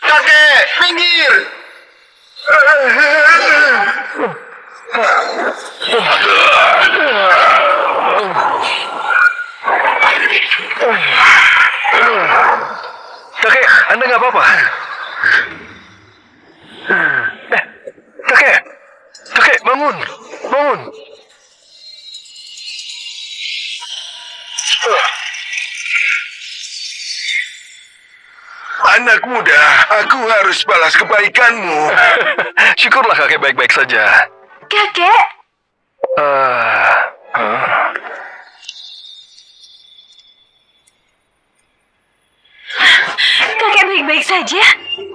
Kakek, minggir! Kakek, Anda nggak apa-apa? Kakek! Kakek, bangun! Bangun! Anak muda, aku harus balas kebaikanmu. Syukurlah kakek baik-baik saja. Kakek, kakek baik-baik saja.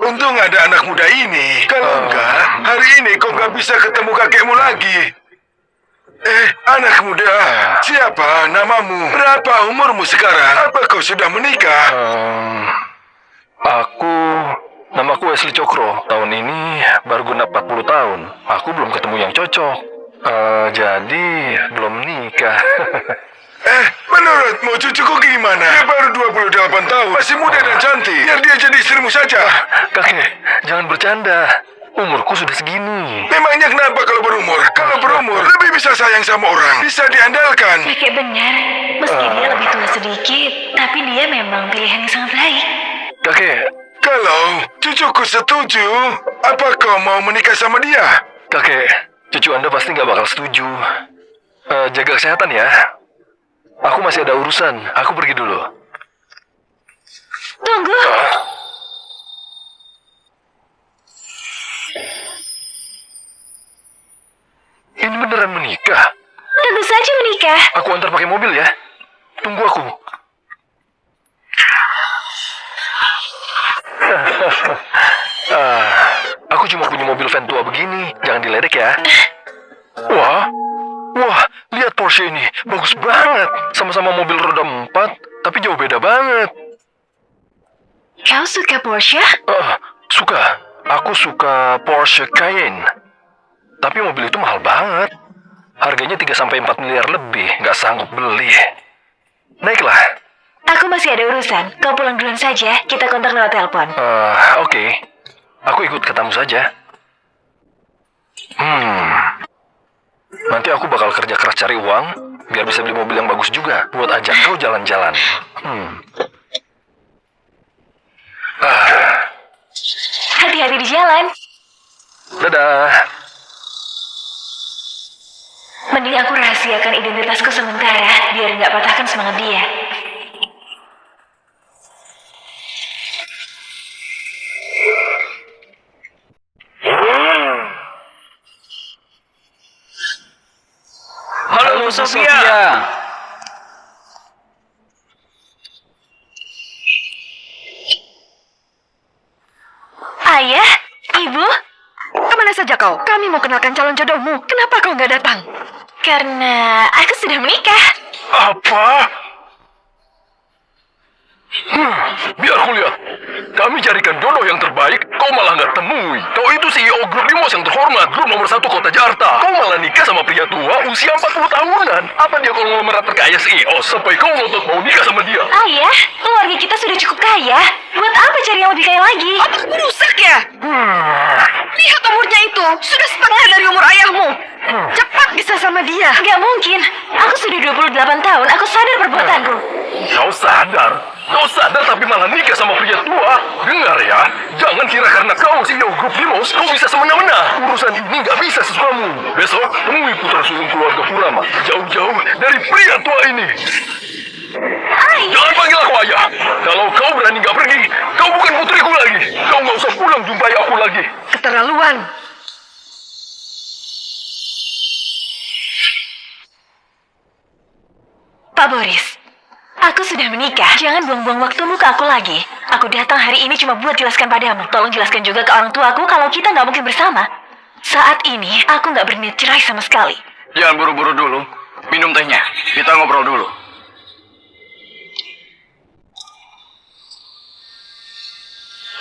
Untung ada anak muda ini. Kalau enggak, hari ini kau nggak bisa ketemu kakekmu lagi. Anak muda, siapa namamu? Berapa umurmu sekarang? Apa kau sudah menikah? Namaku Wesley Cokro. Tahun ini baru genap 40 tahun. Aku belum ketemu yang cocok. Jadi belum nikah. Menurutmu cucuku gimana? Dia baru 28 tahun, masih muda dan cantik. Biar dia jadi istrimu saja. Kakek, jangan bercanda. Umurku sudah segini. Memangnya kenapa kalau berumur? Kalau berumur, lebih bisa sayang sama orang. Bisa diandalkan. Kakek benar. Meski dia lebih tua sedikit, tapi dia memang pilihan yang sangat baik. Kakek, Kalau cucuku setuju, apa kau mau menikah sama dia? kakek, cucu Anda pasti nggak bakal setuju. Jaga kesehatan ya. Aku masih ada urusan. Aku pergi dulu. Tunggu. Ini beneran menikah? Tentu saja menikah. Aku antar pakai mobil ya. Tunggu aku. Aku cuma punya mobil van tua begini. Jangan diledek ya. Wah, lihat Porsche ini. Bagus banget. Sama-sama mobil roda 4, tapi jauh beda banget. Kau suka Porsche? Suka. Aku suka Porsche Cayenne. Tapi mobil itu mahal banget. Harganya 3-4 miliar lebih. Nggak sanggup beli. Naiklah. Aku masih ada urusan. Kau pulang duluan saja. Kita kontak lewat telepon. Oke. Aku ikut ke tamu saja. Nanti aku bakal kerja keras cari uang, biar bisa beli mobil yang bagus juga, buat ajak kau jalan-jalan. Hati-hati di jalan. Dadah. Mending aku rahasiakan identitasku sementara, biar nggak patahkan semangat dia. Halo, Sofia. Ayah, Ibu, Kemana saja kau? Kami mau kenalkan calon jodohmu. Kenapa kau nggak datang? karena aku sudah menikah. Apa? Biar aku lihat. Kami carikan jodoh yang terbaik, kau malah nggak temui. Kau itu CEO grup Limos yang terhormat, grup nomor 1 kota Jakarta. Kau malah nikah sama pria tua usia 40 tahunan. Apa dia konglomerat terkaya CEO sampai kau ngotot mau nikah sama dia? Ayah, keluarga kita sudah cukup kaya. Buat apa cari yang lebih kaya lagi? Otakmu rusak ya? Lihat umurnya itu. Sudah setengah dari umur ayahmu. Cepat bisa sama dia. Gak mungkin. Aku sudah 28 tahun. Aku sadar perbuatanku. Kau sadar? Kau sadar tapi malah nikah sama pria tua? Dengar ya, jangan kira karena kau CEO grup Limos, kau bisa semena-mena. Urusan ini nggak bisa sesukamu. Besok, temui putra sulung keluarga Purama. Jauh-jauh dari pria tua ini. Jangan panggil aku ayah. Kalau kau berani nggak pergi, kau bukan putriku lagi. Kau nggak usah pulang jumpai aku lagi. Keterlaluan. Pak Boris, aku sudah menikah. Jangan buang-buang waktumu ke aku lagi. Aku datang hari ini cuma buat jelaskan padamu. Tolong jelaskan juga ke orang tuaku kalau kita nggak mungkin bersama. Saat ini, aku nggak berniat cerai sama sekali. Jangan buru-buru dulu. Minum tehnya. Kita ngobrol dulu.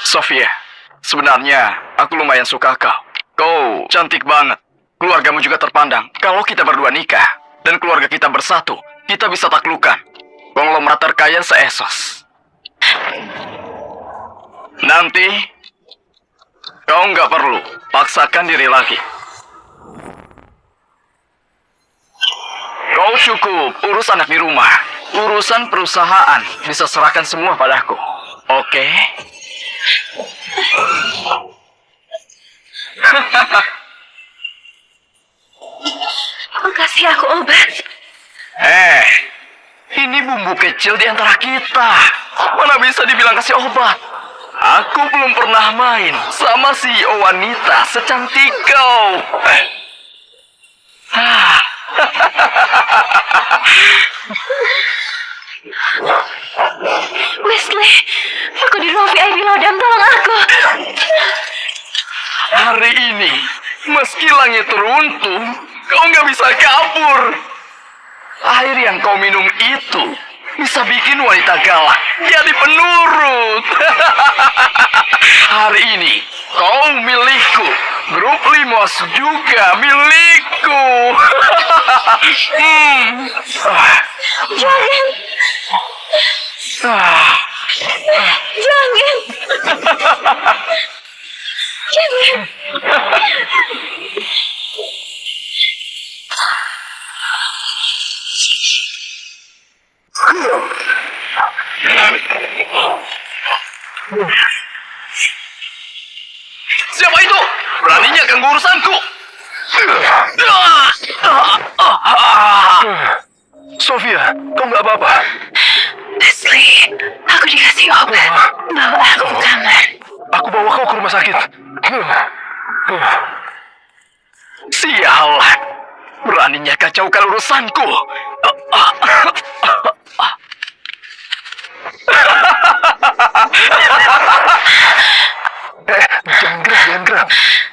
Sofia, sebenarnya aku lumayan suka kau. Kau cantik banget. keluargamu juga terpandang. Kalau kita berdua nikah dan keluarga kita bersatu, kita bisa taklukan konglomerat terkaya se-Essos. Nanti kau nggak perlu paksakan diri lagi. Kau cukup urus anak di rumah. Urusan perusahaan bisa serahkan semua padaku. Oke? Kasih aku obat. Ini bumbu kecil di antara kita. Mana bisa dibilang kasih obat? Aku belum pernah main sama CEO wanita secantik kau. Wesley, aku di ruang VIP Lodam, tolong aku. Hari ini, meski langit runtuh, kau nggak bisa kabur. Air yang kau minum itu bisa bikin wanita galak jadi penurut. Hari ini, kau milikku. Grup Limos juga milikku. Jangan. Jangan. Jangan. Siapa itu? Beraninya ganggu urusanku. Sofia, kau nggak apa-apa? Wesley, aku dikasih obat. Bawa aku ke kamar. Aku bawa kau ke rumah sakit. Sialan, beraninya kacaukan urusanku. Jangan gerak, jangan gerak.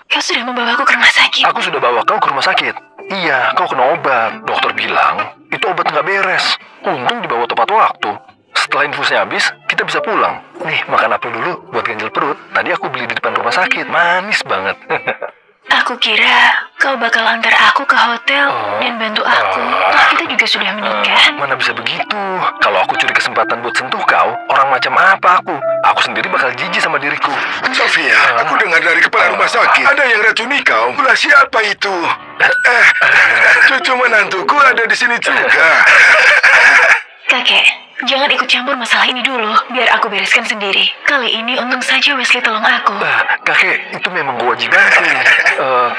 Kau sudah membawa aku ke rumah sakit. Aku sudah bawa kau ke rumah sakit. Iya, kau kena obat. Dokter bilang, itu obat nggak beres. Untung dibawa tepat waktu. Setelah infusnya habis, kita bisa pulang. Nih, makan apel dulu buat ganjel perut. Tadi aku beli di depan rumah sakit. Manis banget. Aku kira kau bakal antar aku ke hotel dan bantu aku. Toh kita juga sudah menikah. Mana bisa begitu? Kalau aku curi kesempatan buat sentuh kau, orang macam apa aku? Aku sendiri bakal jijik sama diriku. Sofia, aku dengar dari kepala rumah sakit ada yang racuni kau. Ulah siapa itu? Cucu menantuku ada di sini juga. Kakek, jangan ikut campur masalah ini dulu. Biar aku bereskan sendiri. Kali ini untung saja Wesley tolong aku. Kakek, itu memang kewajibanku.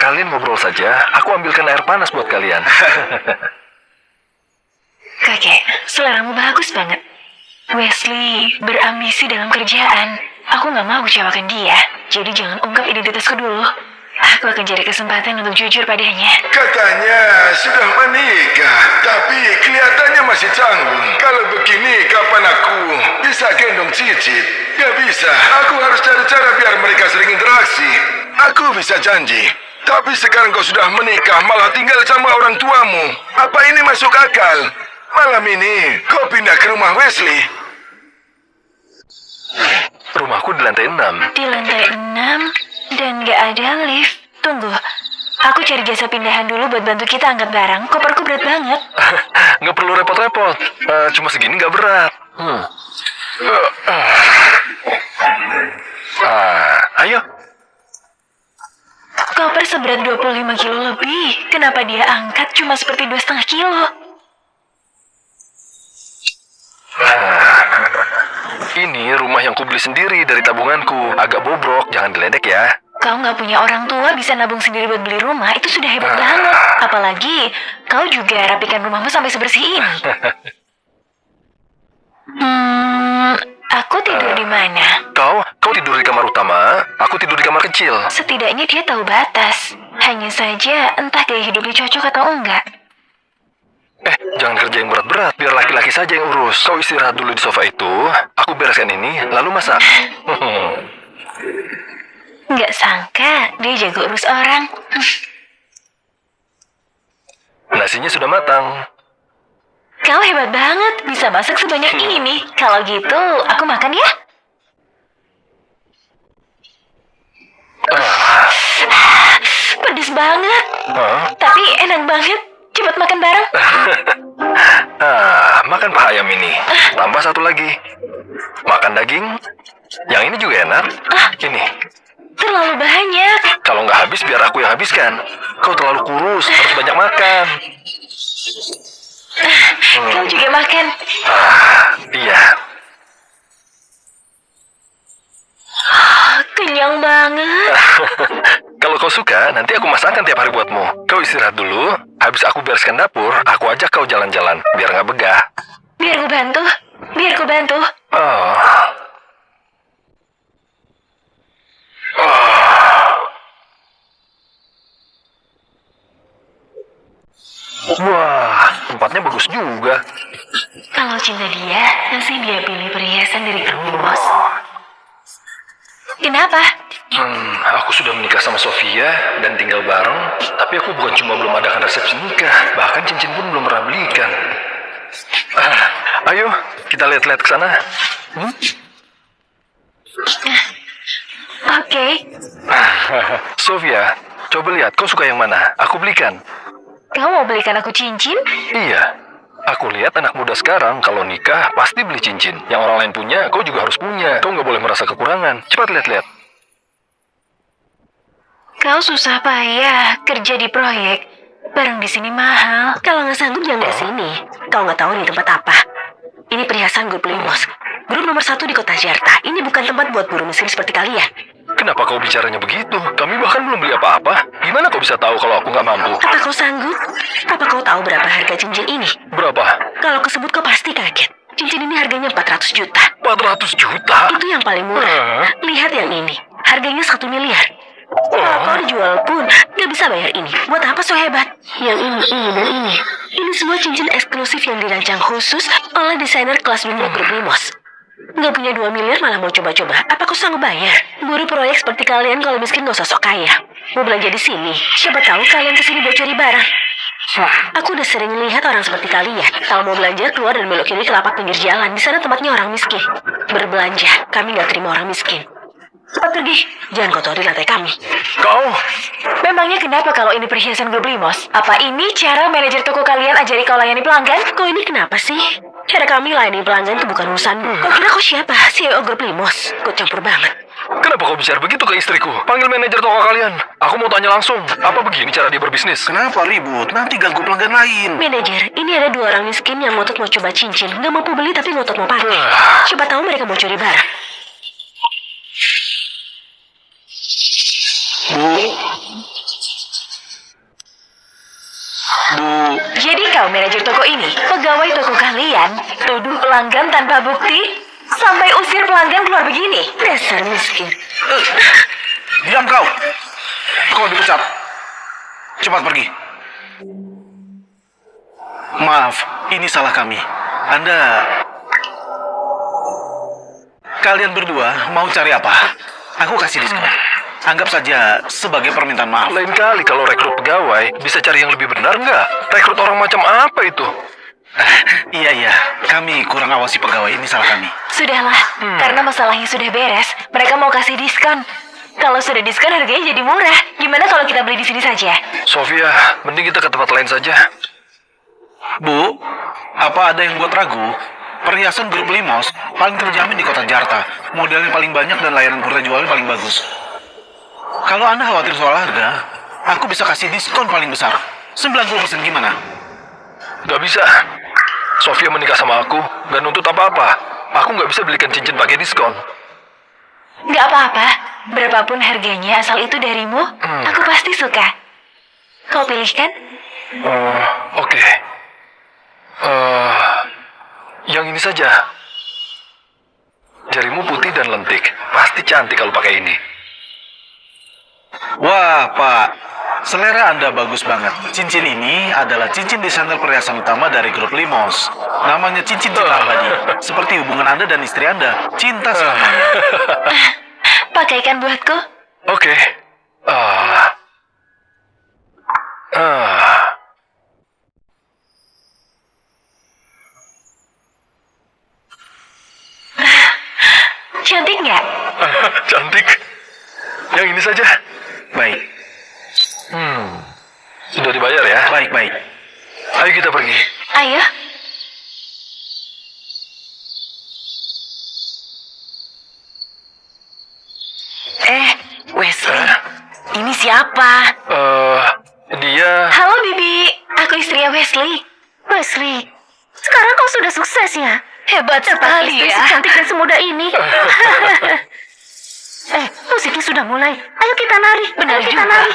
Kalian ngobrol saja. Aku ambilkan air panas buat kalian. Kakek, seleramu bagus banget. Wesley berambisi dalam kerjaan. Aku nggak mau kecewakan dia. Jadi jangan ungkap identitasku dulu. Aku akan cari kesempatan untuk jujur padanya. Katanya sudah menikah, tapi kelihatannya masih canggung. Kalau begini, kapan aku bisa gendong Cicit? Ya bisa, aku harus cari cara biar mereka sering interaksi. Aku bisa janji. Tapi sekarang kau sudah menikah, malah tinggal sama orang tuamu. Apa ini masuk akal? Malam ini, kau pindah ke rumah Wesley. Rumahku di lantai 6. Di lantai 6 dan nggak ada lift. Tunggu, aku cari jasa pindahan dulu buat bantu kita angkat barang. Koperku berat banget. Nggak perlu repot-repot. Cuma segini nggak berat. Ayo. Koper seberat 25 kilo lebih. Kenapa dia angkat cuma seperti 2,5 kilo? Ini rumah yang kubeli sendiri dari tabunganku. Agak bobrok, jangan diledek ya. Kau nggak punya orang tua bisa nabung sendiri buat beli rumah, itu sudah hebat banget. Apalagi kau juga rapikan rumahmu sampai sebersih ini. Aku tidur di mana? Kau tidur di kamar utama, aku tidur di kamar kecil. Setidaknya dia tahu batas. Hanya saja entah gaya hidupnya cocok atau enggak. Jangan kerja yang berat-berat, biar laki-laki saja yang urus. Kau istirahat dulu di sofa itu, aku bereskan ini, lalu masak. Nggak sangka dia jago urus orang. Nasinya sudah matang. Kau hebat banget, bisa masak sebanyak ini. Kalau gitu, aku makan ya. Pedes manis banget. Hah? Tapi enak banget. Cepat makan bareng. Makan paha ayam ini. Tambah satu lagi. Makan daging. Yang ini juga enak. Ini. Terlalu banyak. Kalau nggak habis, biar aku yang habiskan. Kau terlalu kurus, harus banyak makan. Kau juga makan. Iya. Kenyang banget. Kalau kau suka, nanti aku masakkan tiap hari buatmu. Kau istirahat dulu. Habis aku bereskan dapur, aku ajak kau jalan-jalan. Biar nggak begah. Biar ku bantu. Biar ku bantu. Oh. Wah, tempatnya bagus juga. Kalau cinta dia, pasti dia pilih perhiasan dari Grumos. Kenapa? Aku sudah menikah sama Sofia dan tinggal bareng. Tapi aku bukan cuma belum adakan resepsi nikah, bahkan cincin pun belum pernah belikan. Ayo, kita lihat-lihat ke sana. Oke. Sofia, coba lihat, kau suka yang mana? Aku belikan. Kau mau belikan aku cincin? Iya. Aku lihat anak muda sekarang kalau nikah pasti beli cincin. Yang orang lain punya, kau juga harus punya. Kau nggak boleh merasa kekurangan. Cepat lihat-lihat. Kau susah payah kerja di proyek. Barang di sini mahal. Kalau nggak sanggup jangan ke sini. Kau nggak tahu ini tempat apa. Ini perhiasan grup Limos. Grup nomor 1 di kota Jakarta. Ini bukan tempat buat buruh miskin seperti kalian. Kenapa kau bicaranya begitu? Kami bahkan belum beli apa-apa. Gimana kau bisa tahu kalau aku nggak mampu? Apa kau sanggup? Apa kau tahu berapa harga cincin ini? Berapa? Kalau kesebut kau pasti kaget. Cincin ini harganya 400 juta. 400 juta? Itu yang paling murah. Lihat yang ini. Harganya 1 miliar. Kalau kau dijual pun, nggak bisa bayar ini. Buat apa so hebat? Yang ini, dan ini. Ini semua cincin eksklusif yang dirancang khusus oleh desainer kelas dunia grup Limos. Nggak punya 2 miliar malah mau coba-coba. Apa kau sanggup bayar? Buruh proyek seperti kalian kalau miskin gak usah sok kaya. Mau belanja di sini, siapa tahu kalian kesini buat curi barang. Aku udah sering lihat orang seperti kalian. Kalau mau belanja, keluar dan belok kiri ke lapak pinggir jalan. Di sana tempatnya orang miskin. Berbelanja, kami nggak terima orang miskin. Cepat pergi, jangan kotori lantai kami. Kau? Memangnya kenapa kalau ini perhiasan grup Limos? Apa ini cara manajer toko kalian ajari kau layani pelanggan? Kau ini kenapa sih? Cara kami layani pelanggan itu bukan urusanmu. Kau kira kau siapa? CEO grup Limos. Kau campur banget. Kenapa kau bicara begitu ke istriku? Panggil manajer toko kalian. Aku mau tanya langsung. Apa begini cara dia berbisnis? Kenapa ribut? Nanti ganggu pelanggan lain. Manajer, ini ada 2 orang miskin yang ngotot mau coba cincin. Nggak mampu beli tapi ngotot mau pakai. Siapa tahu mereka mau curi barang. Bu, Jadi kau manajer toko ini, pegawai toko kalian, tuduh pelanggan tanpa bukti, sampai usir pelanggan keluar begini. Dasar miskin. diam kau. Kau dipecat. Cepat pergi. Maaf, ini salah kami. Kalian berdua mau cari apa? Aku kasih diskon. Anggap saja sebagai permintaan maaf. Lain kali kalau rekrut pegawai, bisa cari yang lebih benar nggak? Rekrut orang macam apa itu? Iya, kami kurang awasi pegawai, ini salah kami. Sudahlah, karena masalahnya sudah beres, mereka mau kasih diskon. Kalau sudah diskon harganya jadi murah. Gimana kalau kita beli di sini saja? Sofia, mending kita ke tempat lain saja. Bu, apa ada yang buat ragu? Perhiasan grup Limos paling terjamin di kota Jakarta. Modelnya paling banyak dan layanan purta jualnya paling bagus. Kalau Anda khawatir soal harga, aku bisa kasih diskon paling besar. 90% gimana? Gak bisa. Sofia menikah sama aku, gak nuntut apa-apa. Aku gak bisa belikan cincin pakai diskon. Nggak apa-apa, berapapun harganya asal itu darimu, aku pasti suka. Kau pilihkan? Oke. Yang ini saja. Jarimu putih dan lentik. Pasti cantik kalau pakai ini. Wah, Pak. Selera Anda bagus banget. Cincin ini adalah cincin desainer perhiasan utama dari grup Limos. Namanya cincin cinta abadi. Seperti hubungan Anda dan istri Anda. Cinta selamanya. Pakaikan buatku. Oke. Cantik nggak? Cantik. Yang ini saja. Baik. Sudah dibayar ya? Baik. Ayo kita pergi. Ayo. Wesley, ini siapa? Dia... Halo, Bibi. Aku istrinya Wesley. Wesley, sekarang kau sudah sukses ya? Hebat sekali Istri ya. secantik dan semuda ini. Musiknya sudah mulai. Ayo kita nari. Benar Ayo kita juga. nari.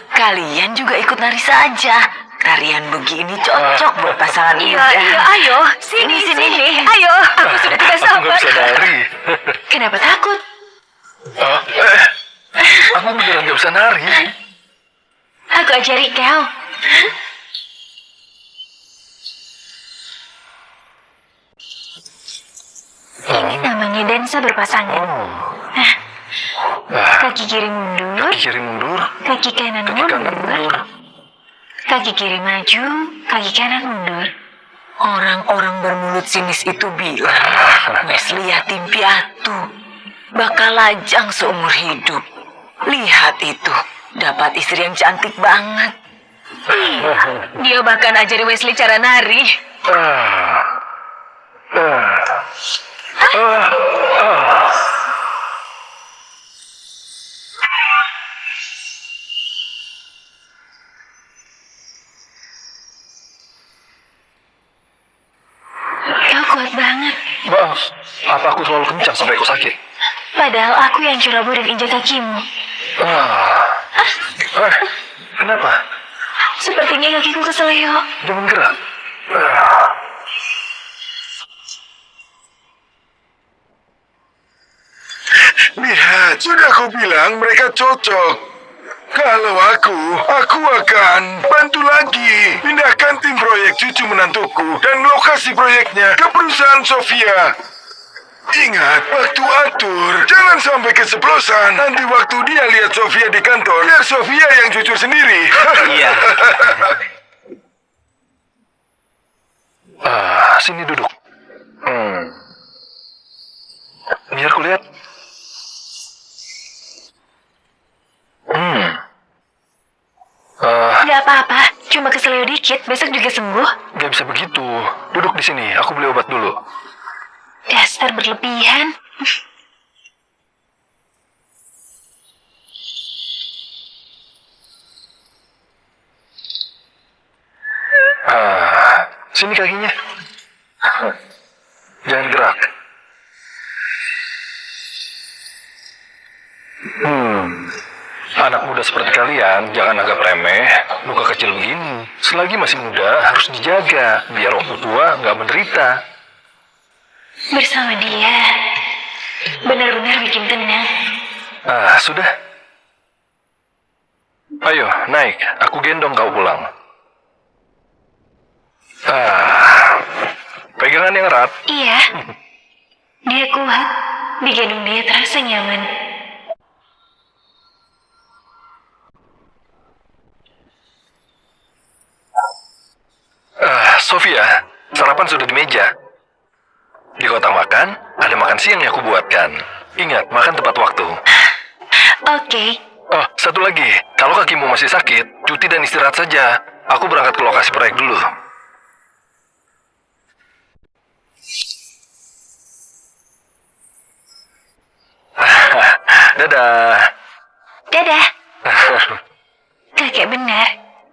Kalian juga ikut nari saja. Tarian begini cocok buat pasangan Iya, muda. ayo. Sini. Ayo, aku sudah tidak Aku nggak sabar. bisa nari. Kenapa takut? Aku beneran nggak bisa nari. Aku ajari kau. Ini namanya dansa berpasangan. Kaki kiri mundur, Kaki kiri mundur, kaki kanan kaki kanan mundur, mundur. kaki kiri maju, kaki kanan mundur. Orang-orang bermulut sinis itu bilang, Wesley yatim piatu, bakal lajang seumur hidup. Lihat itu, dapat istri yang cantik banget. Dia bahkan ajari Wesley cara nari. Kau kuat banget. Maaf, apa aku selalu kencang sampai kau sakit? Padahal aku yang ceroboh dan injak kakimu. Kenapa? Sepertinya kakiku keseleo. Jangan gerak. Lihat, sudah aku bilang mereka cocok. Kalau aku akan bantu lagi. Pindahkan tim proyek cucu menantuku dan lokasi proyeknya ke perusahaan Sofia. Ingat, waktu atur, jangan sampai keceplosan. Nanti waktu dia lihat Sofia di kantor, biar Sofia yang jujur sendiri. Iya. Sini duduk. Biar ku lihat. Gak apa-apa, cuma keseleo dikit, besok juga sembuh. Gak bisa begitu. Duduk di sini, aku beli obat dulu. Dasar berlebihan. Sini kakinya. Jangan gerak. Anak muda seperti kalian, jangan anggap remeh luka kecil begini. Selagi masih muda, harus dijaga, biar waktu tua nggak menderita. Bersama dia, benar-benar bikin tenang. Sudah. Ayo, naik. Aku gendong kau pulang. Pegangan yang erat. Iya, dia kuat. Digendong dia terasa nyaman. Sofia, sarapan sudah di meja. Di kotak makan, ada makan siang yang aku buatkan. Ingat, makan tepat waktu. Oke, Oh, satu lagi. Kalau kakimu masih sakit, cuti dan istirahat saja. Aku berangkat ke lokasi proyek dulu. Dadah. dadah. Kakek benar.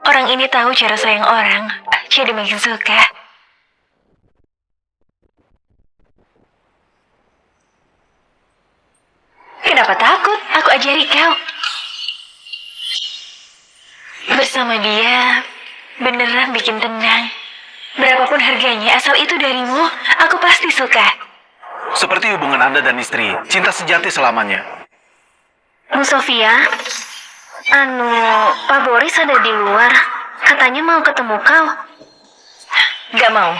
Orang ini tahu cara sayang orang, jadi makin suka. Kenapa takut? Aku ajari kau. Bersama dia, beneran bikin tenang. Berapapun harganya, asal itu darimu, aku pasti suka. Seperti hubungan Anda dan istri, cinta sejati selamanya. Bu Sofia, Pak Boris ada di luar. Katanya mau ketemu kau. Gak mau.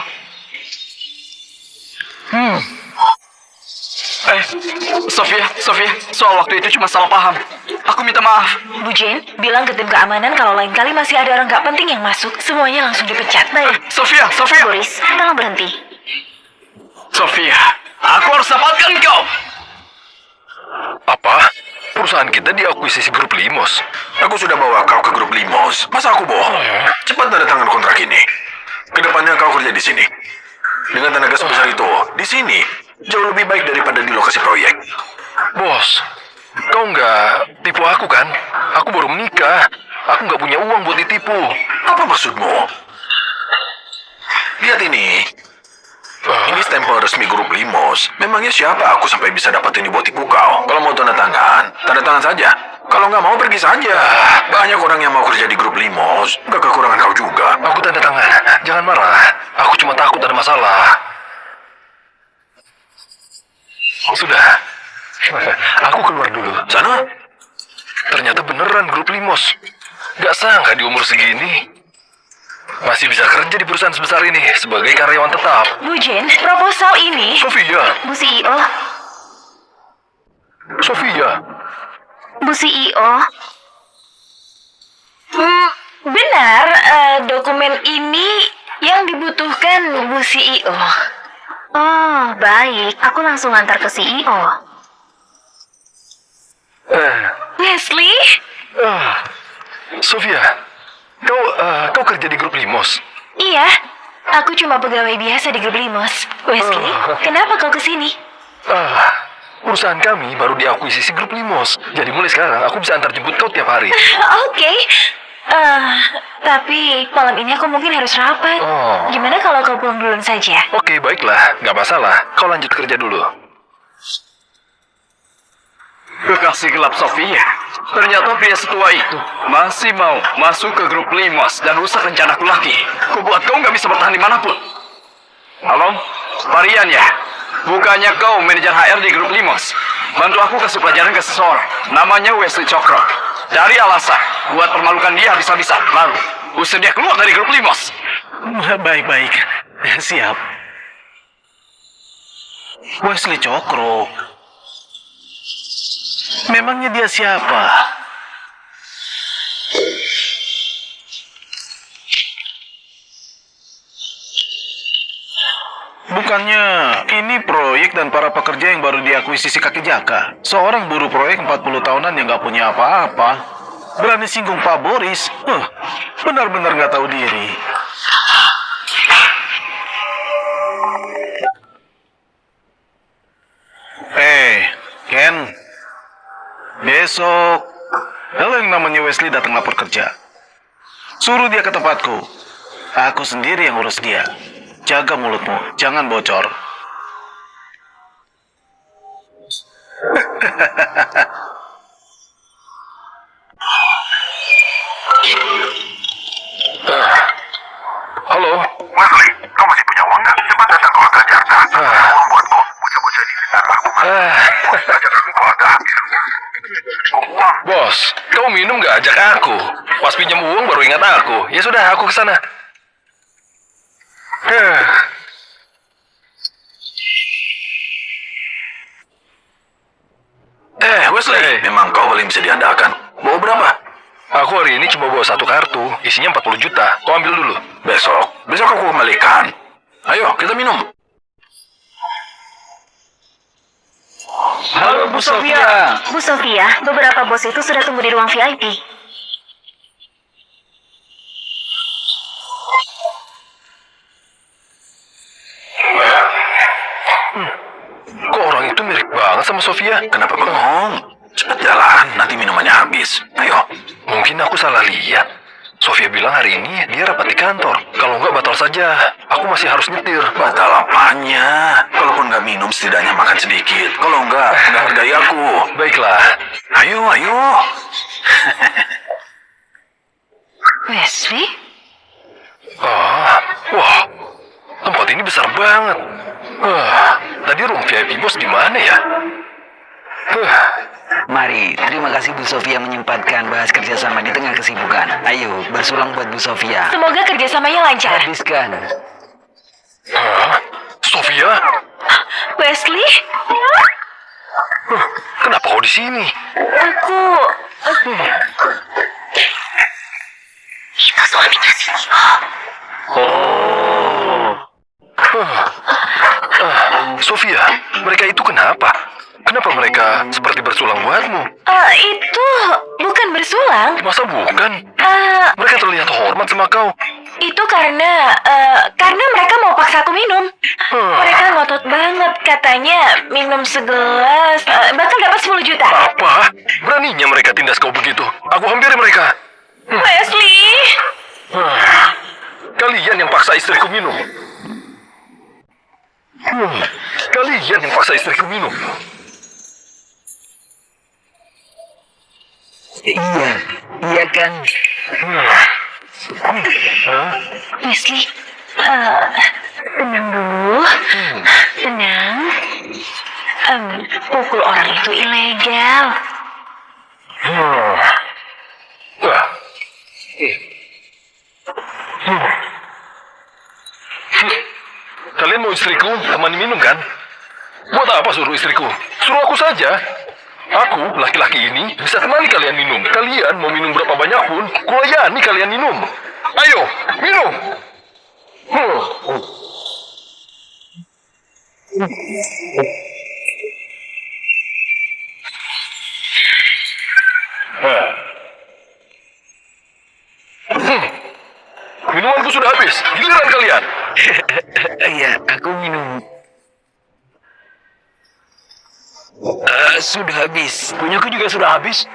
Sofia, soal waktu itu cuma salah paham. Aku minta maaf. Bu Jane, bilang ke tim keamanan kalau lain kali masih ada orang gak penting yang masuk, semuanya langsung dipecat. Baik, Sofia, Boris, tolong berhenti. Sofia, aku harus dapatkan kau. Apa? perusahaan kita diakuisisi grup Limos. Aku sudah bawa kau ke grup Limos. Masa aku bohong? Cepat tanda tangan kontrak ini. Kedepannya kau kerja di sini. Dengan tenaga sebesar itu, di sini jauh lebih baik daripada di lokasi proyek. Bos, kau nggak tipu aku kan? Aku baru menikah. Aku nggak punya uang buat ditipu. Apa maksudmu? Lihat ini. Ini stempel resmi grup Limos. Memangnya siapa aku sampai bisa dapat ini buat tipu kau? Kalau mau tanda tangan saja. Kalau nggak mau, pergi saja. Banyak orang yang mau kerja di grup Limos. Nggak kekurangan kau juga. Aku tanda tangan. Jangan marah. Aku cuma takut ada masalah. Sudah. Aku keluar dulu. Sana? Ternyata beneran grup Limos. Gak sangka di umur segini masih bisa kerja di perusahaan sebesar ini sebagai karyawan tetap. Bu Jen, proposal ini... Sofia. Bu CEO. Sofia. Bu CEO. Benar, dokumen ini yang dibutuhkan Bu CEO. Oh, baik. Aku langsung antar ke CEO. Leslie? Sofia, kau kerja di grup Limos? Iya, aku cuma pegawai biasa di grup Limos. Wesley, kenapa kau kesini? Perusahaan kami baru diakuisisi grup Limos. Jadi mulai sekarang aku bisa antar jemput kau tiap hari. Oke. Tapi malam ini aku mungkin harus rapat. Oh. Gimana kalau kau pulang duluan saja? Oke, baiklah. Nggak masalah. Kau lanjut kerja dulu. Kekasih gelap Sofia. Ternyata pria setua itu masih mau masuk ke grup Limos dan rusak rencanaku lagi. Kubuat kau nggak bisa bertahan dimanapun. Halo, Marian ya? Bukannya kau manajer HR di grup Limos? Bantu aku kasih pelajaran ke seseorang. Namanya Wesley Cokro. Cari alasan buat permalukan dia habis-habisan. Lalu, usir dia keluar dari grup Limos. Baik-baik. Siap. Wesley Cokro. Memangnya dia siapa? Bukannya ini proyek dan para pekerja yang baru diakuisisi kaki jaka. Seorang buruh proyek 40 tahunan yang nggak punya apa-apa. Berani singgung Pak Boris. Benar-benar nggak tahu diri. Ken. Besok, kalau yang namanya Wesley datang lapor kerja, suruh dia ke tempatku. Aku sendiri yang urus dia. Jaga mulutmu, jangan bocor. Halo. Wesley, kau masih punya uang nggak? Cepat datang ke hotel Jakarta. Uang buatku. Bocah-bocah ini aku ajak aku ke hotel. Bos, kau minum nggak ajak aku? Pas pinjam uang baru ingat aku. Ya sudah, aku kesana. Wesley, memang kau paling bisa diandalkan. Bawa berapa? Aku hari ini cuma bawa satu kartu, isinya 40 juta. Kau ambil dulu. Besok aku kembalikan. Ayo, kita minum. Halo Bu Sofia. Bu Sofia, beberapa bos itu sudah tunggu di ruang VIP. Kok orang itu mirip banget sama Sofia? Kenapa bengong? Cepat jalan, nanti minumannya habis. Ayo. Mungkin aku salah lihat. Sofia bilang hari ini dia rapat di kantor. Kalau nggak batal saja. Aku masih harus nyetir. Batal apanya? Kalaupun nggak minum, setidaknya makan sedikit. Kalau nggak hargai aku. Baiklah. Ayo. Wesley? Wah, tempat ini besar banget. Tadi room VIP bos di mana ya? Mari, terima kasih Bu Sofia menyempatkan bahas kerjasama di tengah kesibukan. Ayo, bersulang buat Bu Sofia. Semoga kerjasamanya lancar. Habiskan. Sofia? Wesley? Kenapa kau di sini? Aku... Itu suaminya sini. Sofia, mereka itu kenapa? Kenapa mereka seperti bersulang buatmu? Itu bukan bersulang. Masa bukan? Eh, Mereka terlihat hormat sama kau. itu karena mereka mau paksa aku minum. Mereka ngotot banget, katanya minum segelas bakal dapat 10 juta. Apa? Beraninya mereka tindas kau begitu? Aku hampiri mereka. Leslie, Kalian yang paksa istriku minum. Kalian yang paksa istriku minum. Iya kan? Leslie, tenang dulu, tenang. Pukul orang itu ilegal. Kalian mau istriku temani minum kan? Buat apa suruh istriku? Suruh aku saja. Aku, laki-laki ini, bisa temani kalian minum. Kalian mau minum berapa banyak pun, kulayani kalian minum. Ayo, minum! Minumanku sudah habis. Giliran kalian. Iya, aku minum. Sudah habis. Punyaku juga sudah habis.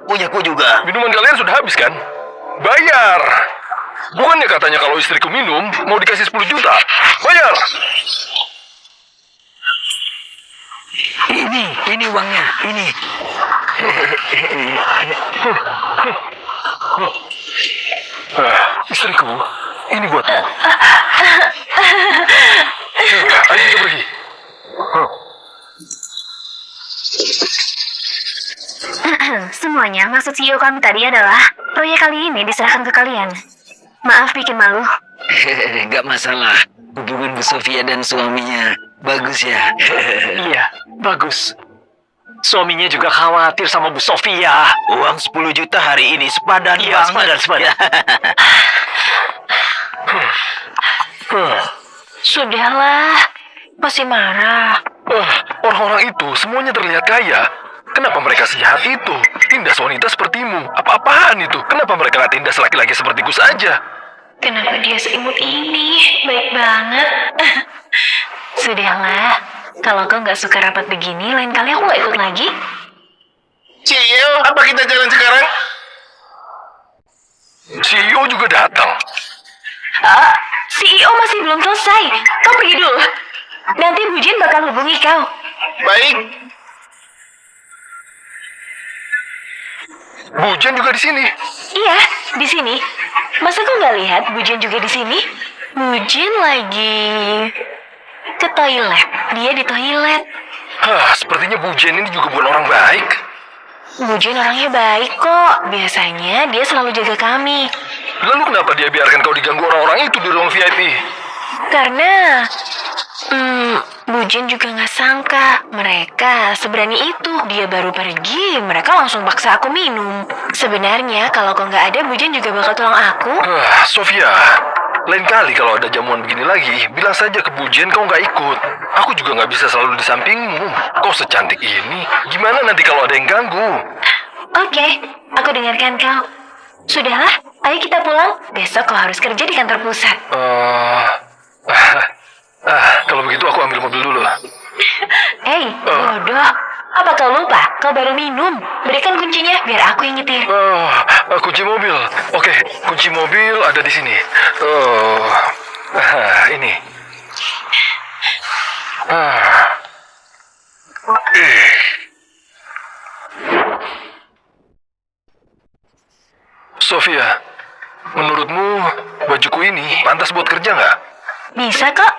Punyaku juga. Minuman kalian sudah habis kan? Bayar! Bukannya katanya kalau istriku minum, mau dikasih 10 juta. Bayar! Ini uangnya. Ini. Istriku, ini buatmu. Ayo kita pergi. Semuanya, maksud CEO kami tadi adalah proyek kali ini diserahkan ke kalian. Maaf bikin malu. Gak masalah. Hubungan Bu Sofia dan suaminya bagus ya. Iya, bagus. Suaminya juga khawatir sama Bu Sofia. Uang 10 juta hari ini sepadan Iya, banget. sepadan. Sudahlah, masih marah. Orang-orang itu semuanya terlihat kaya. Kenapa mereka sejahat itu? Tindas wanita sepertimu. Apa-apaan itu? Kenapa mereka nggak tindas laki-laki sepertiku saja? Kenapa dia seimut ini? Baik banget. Sudahlah, kalau kau nggak suka rapat begini, lain kali aku nggak ikut lagi. CEO, apa kita jalan sekarang? CEO juga datang. CEO masih belum selesai. Kau pergi dulu. Nanti Bu Jen bakal hubungi kau. Baik. Bu Jen juga di sini. Iya, di sini. Masa kau nggak lihat Bu Jen juga di sini? Bu Jen lagi ke toilet. Dia di toilet. Sepertinya Bu Jen ini juga bukan orang baik. Bu Jen orangnya baik kok. Biasanya dia selalu jaga kami. Lalu kenapa dia biarkan kau diganggu orang-orang itu di ruang VIP? Karena Bu Jen juga nggak sangka mereka seberani itu. Dia baru pergi, mereka langsung paksa aku minum. Sebenarnya kalau kau nggak ada, Bu Jen juga bakal tolong aku. Sofia, lain kali kalau ada jamuan begini lagi, bilang saja ke Bu Jen kau nggak ikut. Aku juga nggak bisa selalu di sampingmu. Kau secantik ini, gimana nanti kalau ada yang ganggu? Oke, aku dengarkan kau. Sudahlah, ayo kita pulang. Besok kau harus kerja di kantor pusat. Kalau begitu aku ambil mobil dulu. Hei, bodoh. Apa kau lupa? Kau baru minum. Berikan kuncinya, biar aku yang nyetir. Kunci mobil. Oke, kunci mobil ada di sini. Ini. Sofia, menurutmu bajuku ini pantas buat kerja nggak? Bisa kok.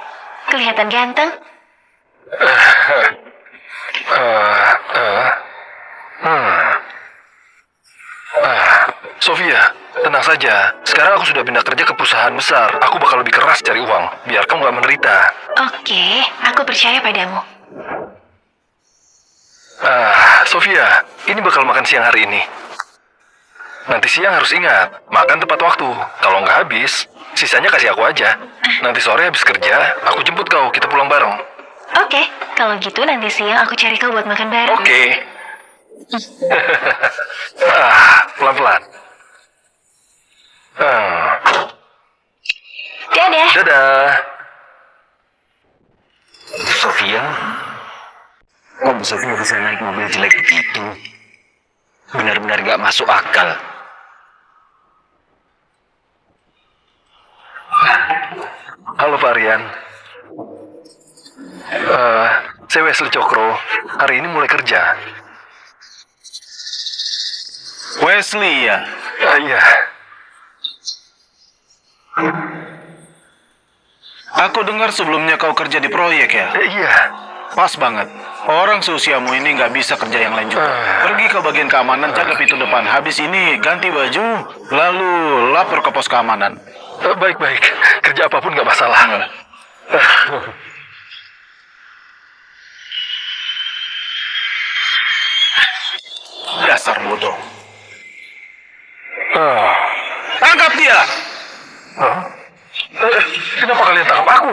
Kelihatan ganteng. Sofia, tenang saja. Sekarang aku sudah pindah kerja ke perusahaan besar. Aku bakal lebih keras cari uang, biar kamu nggak menderita. Oke, aku percaya padamu. Sofia, ini bakal makan siang hari ini. Nanti siang harus ingat, makan tepat waktu. Kalau nggak habis, sisanya kasih aku aja. Nanti sore habis kerja, aku jemput kau, kita pulang bareng. Oke, kalau gitu nanti siang aku cari kau buat makan bareng. Oke. Pelan-pelan. Dadah. Dadah. Sofia, kok Bu Sofia bisa naik mobil jelek begitu? Benar-benar gak masuk akal. Halo Pak Aryan. Saya Wesley Cokro. Hari ini mulai kerja. Wesley ya? Iya. Aku dengar sebelumnya kau kerja di proyek ya? Iya. Pas banget. Orang seusiamu ini nggak bisa kerja yang lain juga. Pergi ke bagian keamanan, jaga pintu depan. Habis ini ganti baju, lalu lapor ke pos keamanan. Baik-baik. Kerja apapun nggak masalah. Dasar bodoh. Tangkap dia! Kenapa kalian tangkap aku?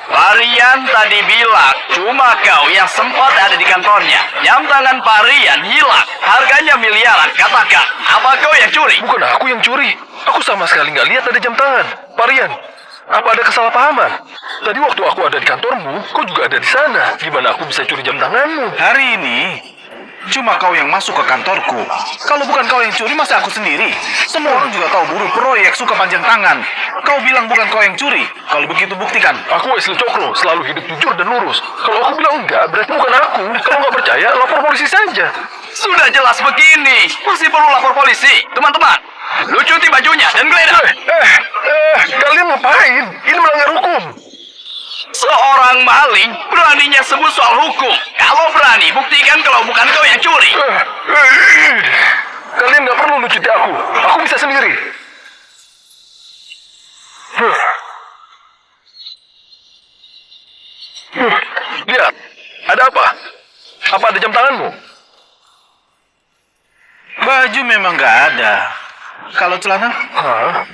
Parian tadi bilang cuma kau yang sempat ada di kantornya. Jam tangan Parian hilang. Harganya miliaran. Katakan, apa kau yang curi? Bukan aku yang curi. Aku sama sekali nggak lihat ada jam tangan. Parian, apa ada kesalahpahaman? Tadi waktu aku ada di kantormu, kau juga ada di sana. Gimana aku bisa curi jam tanganmu? Hari ini, cuma kau yang masuk ke kantorku. Kalau bukan kau yang curi, masa aku sendiri? Semua orang juga tahu buruh proyek suka panjang tangan. Kau bilang bukan kau yang curi. Kalau begitu buktikan. Aku Wesley Cokro, selalu hidup jujur dan lurus. Kalau aku bilang enggak, berarti bukan aku. Kalau nggak percaya, lapor polisi saja. Sudah jelas begini. Masih perlu lapor polisi. Teman-teman, lu cuti bajunya dan geledah. Kalian ngapain? Ini melanggar hukum. Seorang maling beraninya sebut soal hukum. Kalau berani, buktikan kalau bukan kau yang curi. Kalian nggak perlu lucuti aku. Aku bisa sendiri. Lihat, ada apa? Apa ada jam tanganmu? Baju memang nggak ada. Kalau celana? Hah?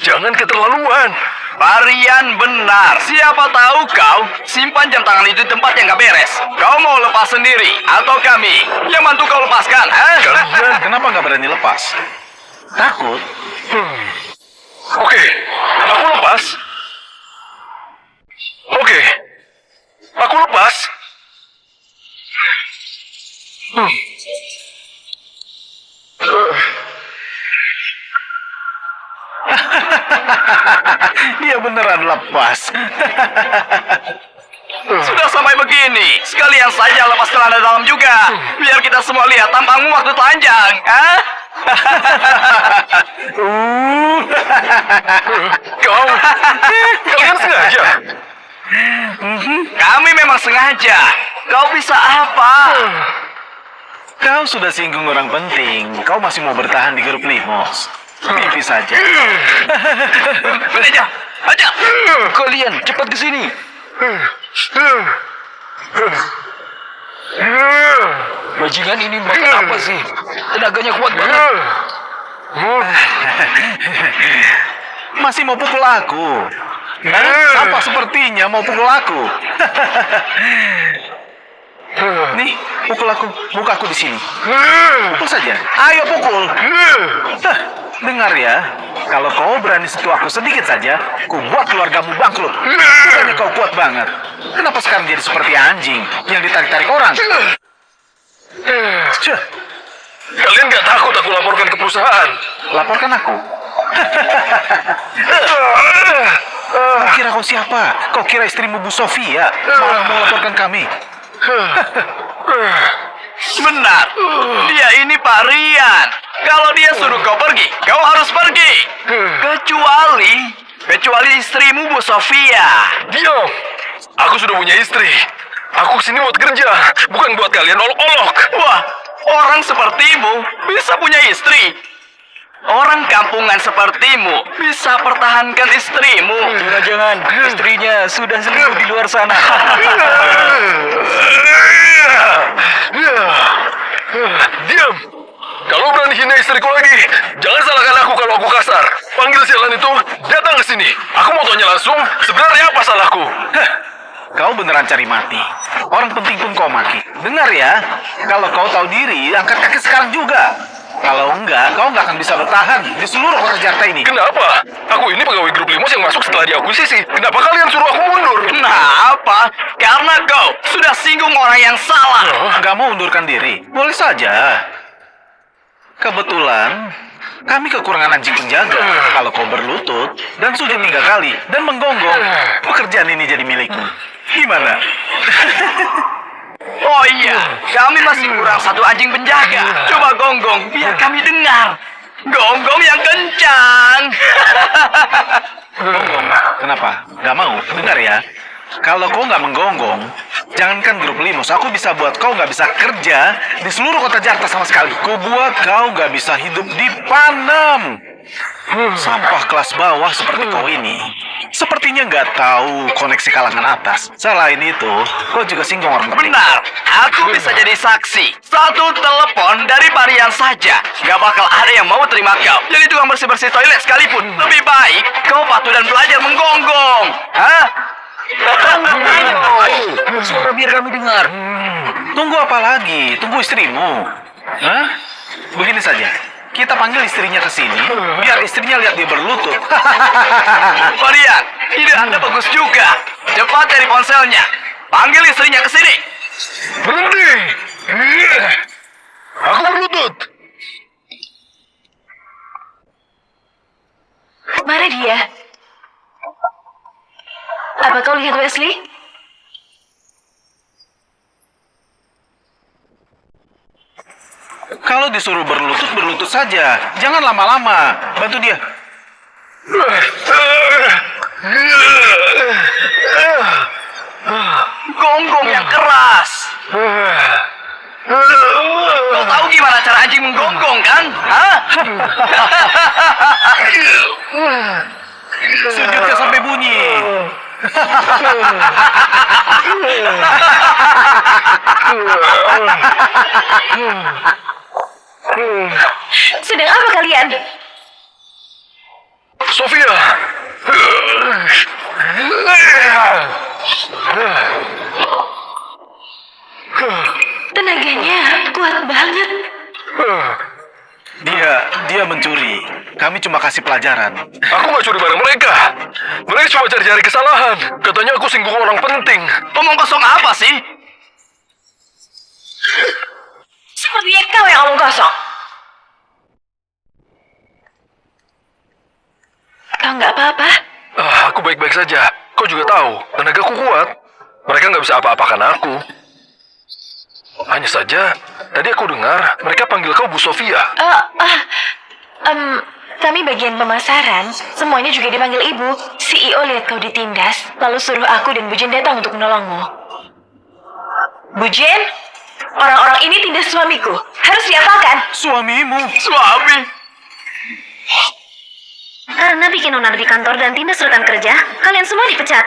Jangan keterlaluan. Parian benar. Siapa tahu kau simpan jam tangan itu di tempat yang gak beres. Kau mau lepas sendiri atau kami yang bantu kau lepaskan? Kalian kenapa nggak berani lepas? Takut? Oke, aku lepas. Oke, aku lepas. Dia beneran lepas. Sudah sampai begini, sekalian saja lepas celana dalam juga. Biar kita semua lihat tampangmu waktu telanjang. Kalian sengaja? Kami memang sengaja. Kau bisa apa? Kau sudah singgung orang penting. Kau masih mau bertahan di grup Limos. Mimpi saja. Aja, aja. Kalian cepat ke sini. Bajingan ini makan apa sih? Tenaganya kuat banget. Masih mau pukul aku? Apa sepertinya mau pukul aku? Nih, pukul aku. Muka aku di sini. Pukul saja. Ayo pukul. Dengar ya, kalau kau berani sentuh aku sedikit saja, ku buat keluargamu bangkrut. Bukannya kau kuat banget. Kenapa sekarang jadi seperti anjing yang ditarik-tarik orang? Cuh, Kalian nggak takut aku laporkan ke perusahaan? laporkan aku. Kau kira kau siapa? Kau kira istrimu Bu Sofia malah mau laporkan kami? Benar. Dia ini Parian. Kalau dia suruh kau pergi, kau harus pergi. Kecuali istrimu Bu Sofia. Diam! Aku sudah punya istri. Aku kesini buat kerja, bukan buat kalian olok-olok. Wah, orang sepertimu bisa punya istri. Orang kampungan sepertimu bisa pertahankan istrimu. Jangan-jangan istrinya sudah selingkuh di luar sana. Diam! Kalau berani hina istriku lagi, jangan salahkan aku kalau aku kasar. Panggil sialan itu, datang ke sini. Aku mau tanya langsung, sebenarnya apa salahku? kau beneran cari mati. Orang penting pun kau maki. Dengar ya, kalau kau tahu diri, angkat kaki sekarang juga. Kalau enggak, kau nggak akan bisa bertahan di seluruh kota Jakarta ini. Kenapa? Aku ini pegawai grup Limos yang masuk setelah diakuisisi. Kenapa kalian suruh aku mundur? Kenapa? Karena kau sudah singgung orang yang salah. Nggak mau undurkan diri? Boleh saja. Kebetulan, kami kekurangan anjing penjaga. Kalau kau berlutut dan sujud 3 kali dan menggonggong, pekerjaan ini jadi milikku. Gimana? Oh iya, kami masih kurang 1 anjing penjaga. Coba gonggong, biar kami dengar. Gonggong yang kencang. Gonggong? Kenapa? Nggak mau? Dengar ya. Kalau kau nggak menggonggong, jangankan grup Limos, aku bisa buat kau nggak bisa kerja di seluruh kota Jakarta sama sekali. Ku buat kau nggak bisa hidup di Panem. Sampah kelas bawah seperti kau ini sepertinya nggak tahu koneksi kalangan atas. Selain itu, kau juga singgung orang penting. Benar, aku bisa jadi saksi. 1 telepon dari Marian saja, gak bakal ada yang mau terima kau. Jadi tukang bersih-bersih toilet sekalipun. Lebih baik kau patuh dan belajar menggonggong. Hah? Ayo, suara biar kami dengar. Tunggu apa lagi? Tunggu istrimu. Hah? Begini saja. Kita panggil istrinya ke sini, biar istrinya lihat dia berlutut. Marian, ide Anda bagus juga. Cepat cari ponselnya. Panggil istrinya ke sini. Berhenti! Aku berlutut. Mana dia? Apa kau lihat Wesley? Kalau disuruh berlutut, berlutut saja. Jangan lama-lama. Bantu dia. Gonggong yang keras. Kau tahu gimana cara anjing menggonggong kan? Hah? Sujudnya sampai bunyi. Sedang apa kalian? Sofia! Tenaganya kuat banget. Dia mencuri. Kami cuma kasih pelajaran. Aku nggak curi barang mereka. Mereka cuma cari-cari kesalahan. Katanya aku singgung orang penting. Omong kosong apa sih? Sepertinya kau yang omong kosong. Kau nggak apa-apa? Aku baik-baik saja. Kau juga tahu, tenagaku kuat. Mereka nggak bisa apa-apakan aku. Hanya saja, tadi aku dengar mereka panggil kau Bu Sofia. Kami bagian pemasaran, semuanya juga dipanggil ibu. CEO lihat kau ditindas, lalu suruh aku dan Bu Jen datang untuk menolongmu. Bu Jen, orang-orang ini tindas suamiku. Harus diapakan? Suamimu? Suami. Karena bikin onar di kantor dan tindas rekan kerja, kalian semua dipecat.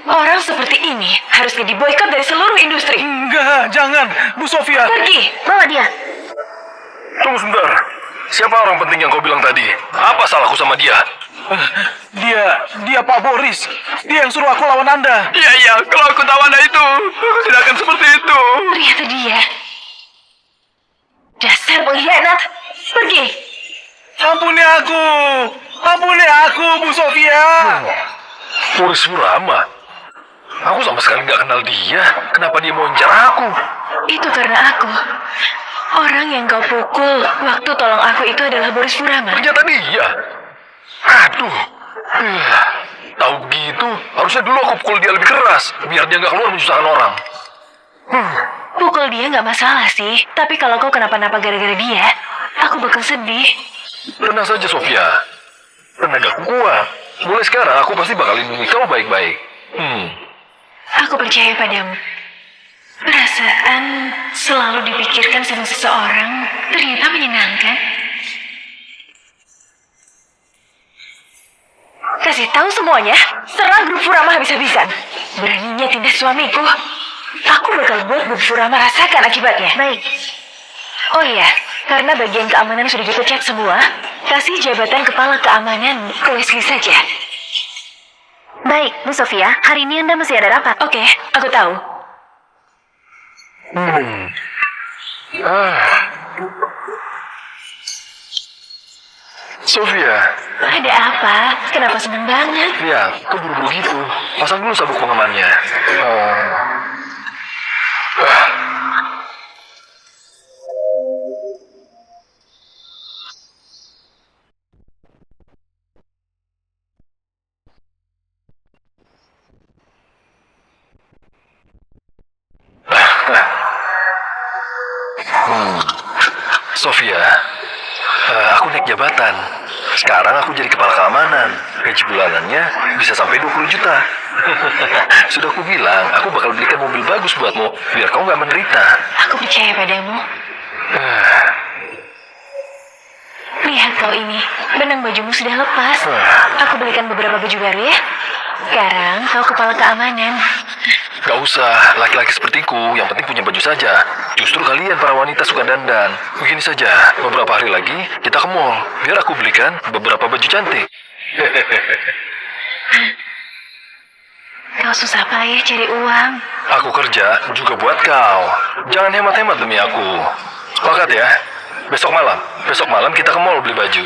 Orang seperti ini harusnya diboikot dari seluruh industri. Enggak, jangan. Bu Sofia. Pergi! Bawa dia. Tunggu sebentar. Siapa orang penting yang kau bilang tadi? Apa salahku sama dia? Dia Pak Boris. Dia yang suruh aku lawan Anda. Iya, kalau aku tahu Anda itu, aku tidak akan seperti itu. Ternyata dia. Dasar pengkhianat. Pergi! Ampuni aku, Bu Sofia. Boris Surama. Aku sama sekali nggak kenal dia. Kenapa dia mau incar aku? Itu karena aku. Orang yang kau pukul waktu tolong aku itu adalah Boris Purama. Ternyata dia. Aduh. Tahu begitu, harusnya dulu aku pukul dia lebih keras. Biar dia nggak keluar menyusahkan orang. Pukul dia nggak masalah sih. Tapi kalau kau kenapa-napa gara-gara dia, aku bakal sedih. Tenang saja, Sofia. Tenagaku kuat. Mulai sekarang aku pasti bakal lindungi kamu baik-baik. Aku percaya padamu. Perasaan selalu dipikirkan sama seseorang ternyata menyenangkan. Kasih tahu semuanya, serang grup Furama habis-habisan. Beraninya tindas suamiku. Aku bakal buat grup Furama rasakan akibatnya. Baik. Oh iya, karena bagian keamanan sudah dipecat semua, kasih jabatan kepala keamanan ke Wesley saja. Baik, Bu Sofia, hari ini Anda masih ada rapat. Oke, aku tahu. Sofia, Ada apa? Kenapa seneng banget? ya, kok buru-buru gitu? Pasang dulu sabuk pengamannya. Sofia, aku naik jabatan. Sekarang aku jadi kepala keamanan. Gaji bulanannya bisa sampai 20 juta. Sudah aku bilang, aku bakal belikan mobil bagus buatmu, biar kau nggak menderita. Aku percaya padamu. Lihat kau ini, benang bajumu sudah lepas. Aku belikan beberapa baju baru ya. Sekarang kau kepala keamanan. Gak usah, laki-laki sepertiku, yang penting punya baju saja. Justru kalian para wanita suka dandan. Begini saja, beberapa hari lagi kita ke mall. Biar aku belikan beberapa baju cantik. Kau susah payah cari uang. Aku kerja juga buat kau. Jangan hemat-hemat demi aku. Sepakat ya? Besok malam kita ke mall beli baju.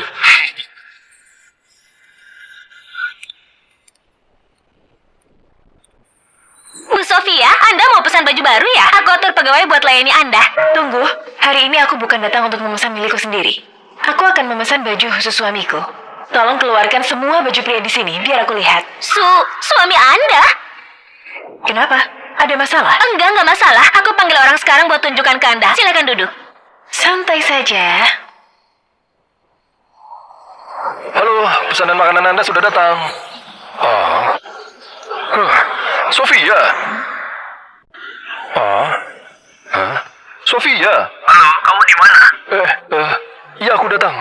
Bu Sofia, Anda mau pesan baju baru ya? Aku atur pegawai buat layani Anda. Tunggu, hari ini aku bukan datang untuk memesan milikku sendiri. Aku akan memesan baju khusus suamiku. Tolong keluarkan semua baju pria di sini, biar aku lihat. Suami Anda? Kenapa? Ada masalah? Enggak masalah. Aku panggil orang sekarang buat tunjukkan ke Anda. Silakan duduk. Santai saja. Halo, pesanan makanan Anda sudah datang. Sofia. Sofia. Halo, kamu di mana? Iya aku datang.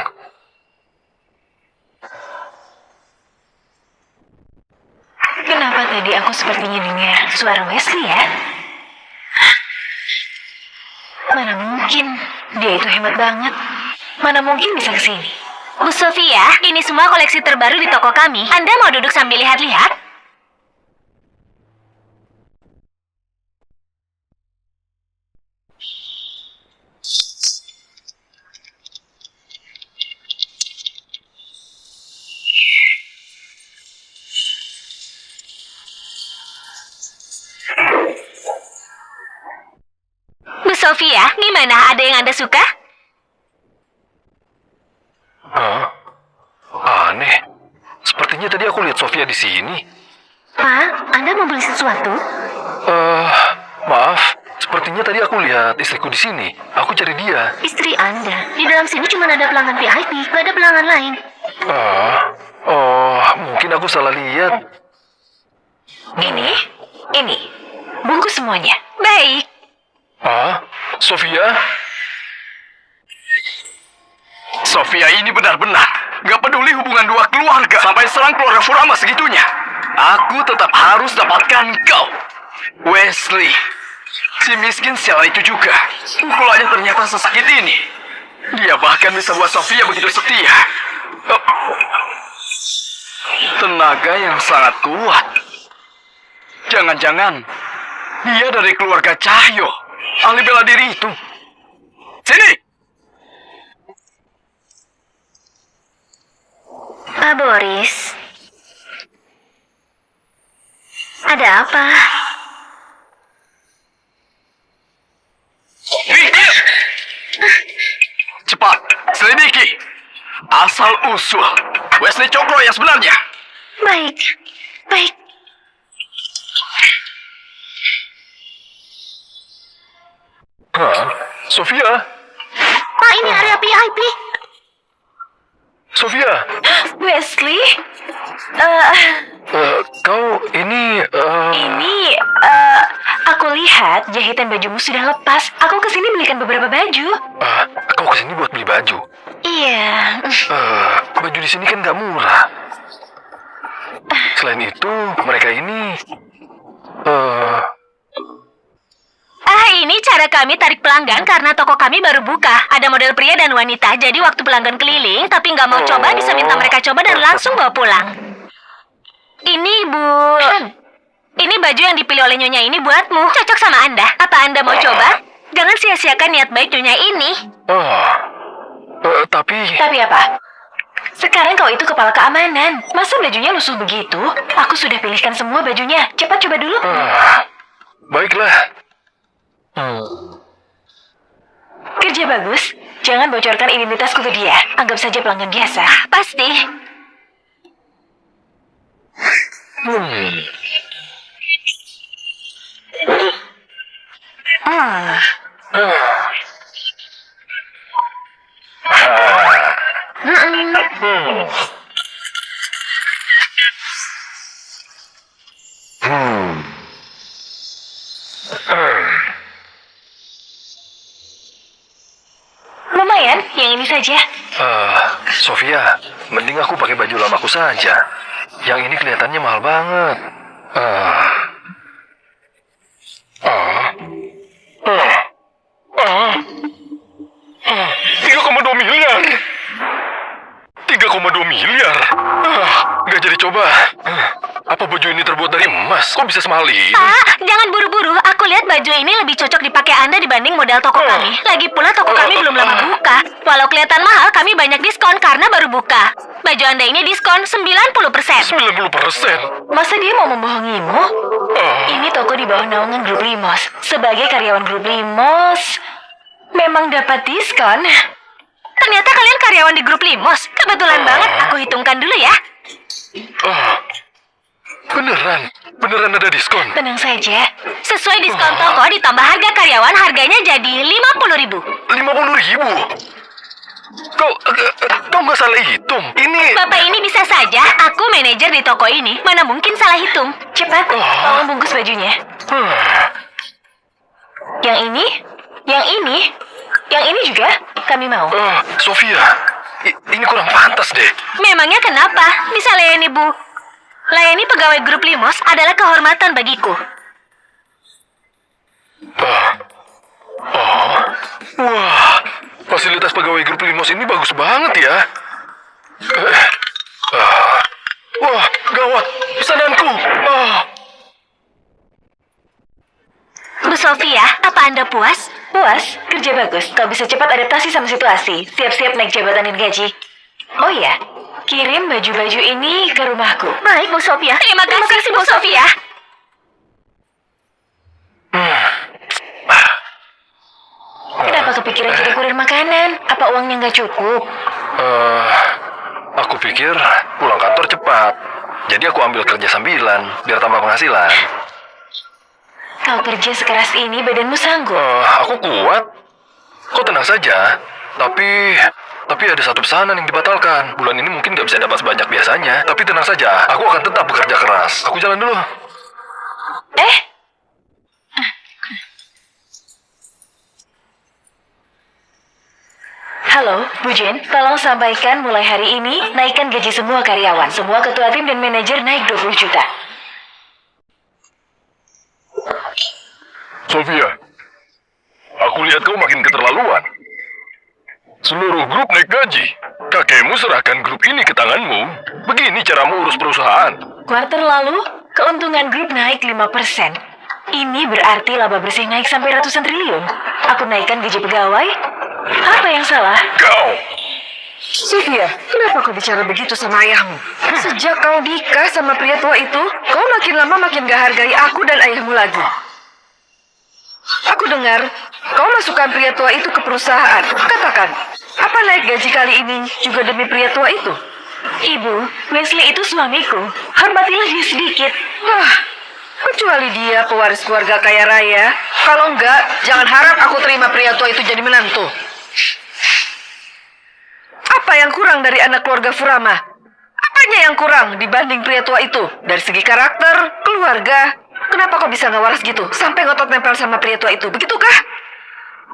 Kenapa tadi aku sepertinya dengar suara Wesley ya? Mana mungkin? Dia itu hebat banget. Mana mungkin bisa kesini? Bu Sofia, ini semua koleksi terbaru di toko kami. Anda mau duduk sambil lihat-lihat? Bu Sofia, gimana? Ada yang Anda suka? Aneh. Sepertinya tadi aku lihat Sofia di sini. Pak, Anda mau beli sesuatu? Maaf. Sepertinya tadi aku lihat istriku di sini. Aku cari dia. Istri Anda. Di dalam sini cuma ada pelanggan VIP, gak ada pelanggan lain. Mungkin aku salah lihat. Ini. Bungkus semuanya. Baik. Sofia? Sofia ini benar-benar gak peduli hubungan dua keluarga. Sampai serang keluarga Furama segitunya. Aku tetap harus dapatkan kau, Wesley. Si miskin sial itu juga. Pukulannya ternyata sesakit ini. Dia bahkan bisa buat Sofia begitu setia. Tenaga yang sangat kuat. Jangan-jangan dia dari keluarga Cahyo, ahli bela diri itu. Sini! Pak Boris. Ada apa? Cepat, selidiki. Asal usul Wesley Cokro yang sebenarnya. Baik. Sofia? Pak, ini area VIP. Sofia? Wesley? Kau ini... Aku lihat jahitan bajumu sudah lepas. Aku kesini belikan beberapa baju. Kau kesini buat beli baju? Iya. Baju di sini kan nggak murah. Selain itu, mereka ini... Ini cara kami tarik pelanggan karena toko kami baru buka. Ada model pria dan wanita, jadi waktu pelanggan keliling tapi nggak mau coba bisa minta mereka coba dan langsung bawa pulang. Ini, Bu. Ini baju yang dipilih oleh Nyonya ini buatmu. Cocok sama Anda. Apa Anda mau coba? Jangan sia-siakan niat baik Nyonya ini. Tapi... Tapi apa? Sekarang kau itu kepala keamanan. Masa bajunya lusuh begitu? Aku sudah pilihkan semua bajunya. Cepat coba dulu. Baiklah. Kerja bagus. Jangan bocorkan identitasku ke dia. Anggap saja pelanggan biasa. Pasti. Lumayan, yang ini saja. Sofia, mending aku pakai baju lamaku saja. Yang ini kelihatannya mahal banget. 3,2 miliar. 3,2 miliar. Nggak jadi coba. Apa baju ini terbuat dari emas? Kok bisa semahal ini? Pak, jangan buru-buru. Aku lihat baju ini lebih cocok dipakai Anda dibanding model toko kami. Lagi pula toko kami belum lama buka. Walau kelihatan mahal, kami banyak diskon karena baru buka. Baju Anda ini diskon 90%. 90%? Masa dia mau membohongimu? Ini toko di bawah naungan Grup Limos. Sebagai karyawan Grup Limos, memang dapat diskon. Ternyata kalian karyawan di Grup Limos. Kebetulan banget, aku hitungkan dulu ya. Beneran ada diskon? Tenang saja. Sesuai diskon toko ditambah harga karyawan, harganya jadi 50.000. 50.000? Kau nggak salah hitung? Ini... Bapak ini bisa saja. Aku manajer di toko ini. Mana mungkin salah hitung. Cepat, tolong bungkus bajunya. Yang ini, yang ini, yang ini juga kami mau. Sofia, ini kurang pantas deh. Memangnya kenapa? Bisa layani, Bu. Layani pegawai Grup Limos adalah kehormatan bagiku. Wah, fasilitas pegawai Grup Limos ini bagus banget ya. Wah, gawat, pesananku. Bu Sofia, apa Anda puas? Puas? Kerja bagus. Kau bisa cepat adaptasi sama situasi. Siap-siap naik jabatan dan gaji. Oh iya, kirim baju-baju ini ke rumahku. Baik, Bu Sofia. Terima kasih, Bu Sofia. Kenapa kepikiran jadi kurir makanan? Apa uangnya nggak cukup? Aku pikir pulang kantor cepat. Jadi aku ambil kerja sambilan, biar tambah penghasilan. Kau kerja sekeras ini, badanmu sanggup. Aku kuat. Kau tenang saja. Tapi ada satu pesanan yang dibatalkan. Bulan ini mungkin nggak bisa dapat sebanyak biasanya. Tapi tenang saja, aku akan tetap bekerja keras. Aku jalan dulu. Halo, Bu Jen, tolong sampaikan mulai hari ini naikkan gaji semua karyawan. Semua ketua tim dan manajer naik 20 juta. Sofia, aku lihat kau makin keterlaluan. Seluruh grup naik gaji. Kakekmu serahkan grup ini ke tanganmu. Begini caramu urus perusahaan. Kuartal lalu, keuntungan grup naik 5%. Ini berarti laba bersih naik sampai ratusan triliun. Aku naikkan gaji pegawai. Apa yang salah? Kau! Sofia, kenapa kau bicara begitu sama ayahmu? Sejak kau nikah sama pria tua itu, kau makin lama makin gak hargai aku dan ayahmu lagi. Aku dengar, kau masukkan pria tua itu ke perusahaan. Katakan, apa naik gaji kali ini juga demi pria tua itu? Ibu, Wesley itu suamiku. Hormatilah dia sedikit. Kecuali dia pewaris keluarga kaya raya. Kalau enggak, jangan harap aku terima pria tua itu jadi menantu. Apa yang kurang dari anak keluarga Furama? Apanya yang kurang dibanding pria tua itu? Dari segi karakter, keluarga. Kenapa kau bisa nggak waras gitu? Sampai ngotot nempel sama pria tua itu, begitukah?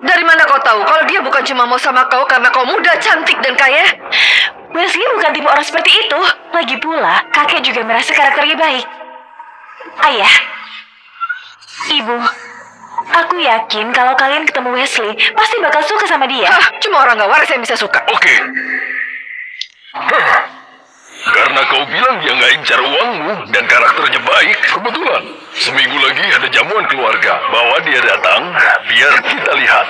Dari mana kau tahu kalau dia bukan cuma mau sama kau karena kau muda, cantik, dan kaya? Wesley bukan tipe orang seperti itu. Lagi pula, kakek juga merasa karakternya baik. Ayah, Ibu, aku yakin kalau kalian ketemu Wesley, pasti bakal suka sama dia. Cuma orang nggak waras yang bisa suka. Oke. Karena kau Kau bilang dia nggak incar uangmu dan karakternya baik. Kebetulan, seminggu lagi ada jamuan keluarga. Bawa dia datang, biar kita lihat.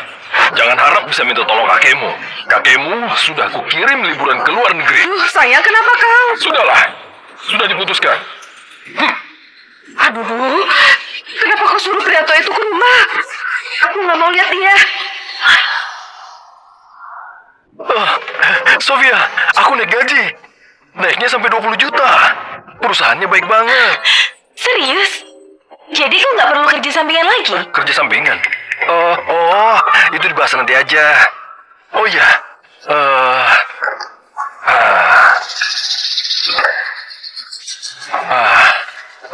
Jangan harap bisa minta tolong kakekmu. Kakekmu sudah kukirim liburan ke luar negeri. Sayang, kenapa kau? Sudahlah, sudah diputuskan. Aduh, kenapa kau suruh Priyato itu ke rumah? Aku nggak mau lihat dia. Sofia, aku naik gaji. Naiknya sampai 20 juta. Perusahaannya baik banget. Serius? Jadi kau nggak perlu kerja sampingan lagi? Kerja sampingan? Itu dibahas nanti aja. Oh iya,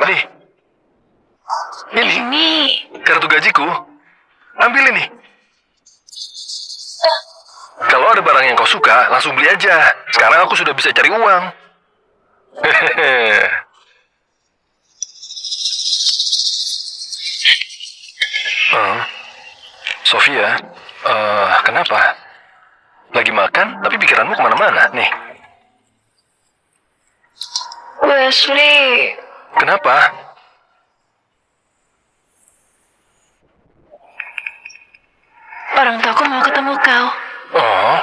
nih. Ini kartu gajiku. Ambil ini. Kalau ada barang yang kau suka, langsung beli aja. Sekarang aku sudah bisa cari uang. Hehehe. Sofia, kenapa? Lagi makan, tapi pikiranmu kemana-mana, nih. Wesley, Kenapa? orang tuaku mau ketemu kau. Oh,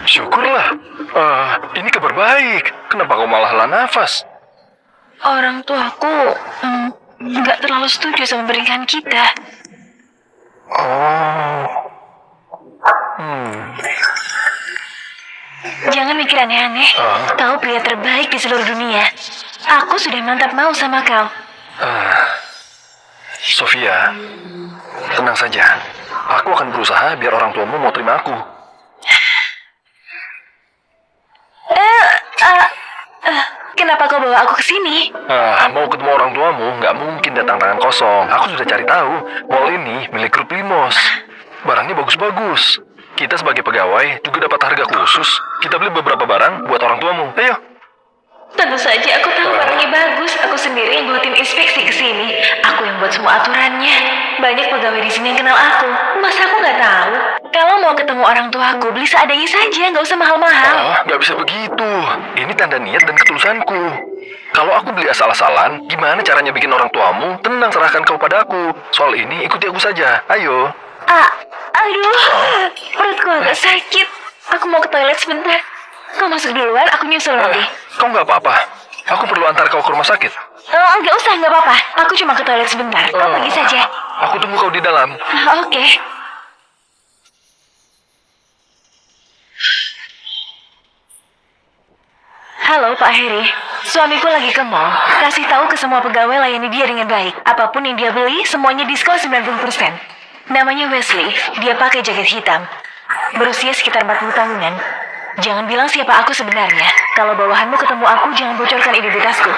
syukurlah. Ini kabar baik. Kenapa kau malah hela nafas? Orang tuaku nggak terlalu setuju sama pernikahan kita. Jangan mikir aneh-aneh. Kau pria terbaik di seluruh dunia. Aku sudah mantap mau sama kau. Sofia, tenang saja. Aku akan berusaha biar orang tuamu mau terima aku. Kenapa kau bawa aku ke sini? Mau ketemu orang tuamu, nggak mungkin datang tangan kosong. Aku sudah cari tahu, mall ini milik grup Limos. Barangnya bagus-bagus. Kita sebagai pegawai juga dapat harga khusus. Kita beli beberapa barang buat orang tuamu. Ayo. Tentu saja aku tahu barangnya bagus. Aku sendiri yang buat tim inspeksi ke sini. Aku yang buat semua aturannya. Banyak pegawai di sini yang kenal aku. Masa aku nggak tahu? Kalau mau ketemu orang tuaku, beli seadanya saja, nggak usah mahal-mahal. Nggak bisa begitu. Ini tanda niat dan ketulusanku. Kalau aku beli asal-asalan, gimana caranya bikin orang tuamu tenang serahkan kau padaku? Soal ini ikuti aku saja. Ayo. Aduh, perutku agak sakit. Aku mau ke toilet sebentar. Kau masuk duluan, aku nyusul nanti. Kau nggak apa-apa. Aku perlu antar kau ke rumah sakit. Nggak usah, nggak apa-apa. Aku cuma ke toilet sebentar. Kau pergi saja. Aku tunggu kau di dalam. Oke. Halo Pak Heri, suamiku lagi ke mall. Kasih tahu ke semua pegawai layani dia dengan baik. Apapun yang dia beli, semuanya diskon 90%. Namanya Wesley, dia pakai jaket hitam. Berusia sekitar 40 tahunan. Jangan bilang siapa aku sebenarnya. Kalau bawahanmu ketemu aku, jangan bocorkan identitasku.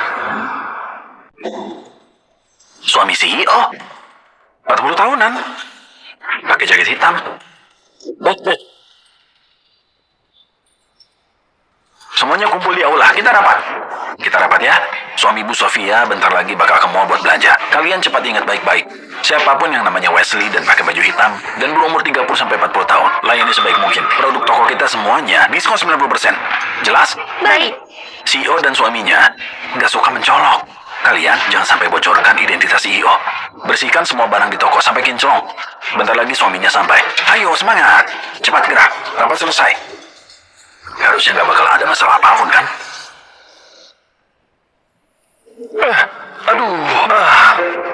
Suami CEO 40 tahunan pakai jaket hitam. Semuanya kumpul di aula, kita rapat ya. Suami Bu Sofia bentar lagi bakal ke mall buat belanja. Kalian cepat ingat baik-baik. Siapapun yang namanya Wesley dan pakai baju hitam dan berumur 30-40 tahun, layani sebaik mungkin. Produk toko kita semuanya diskon 90%. Jelas? Baik. CEO dan suaminya nggak suka mencolok. Kalian jangan sampai bocorkan identitas CEO. Bersihkan semua barang di toko sampai kinclong. Bentar lagi suaminya sampai. Ayo semangat, cepat gerak. Rapat selesai. Harusnya nggak bakal ada masalah apapun kan?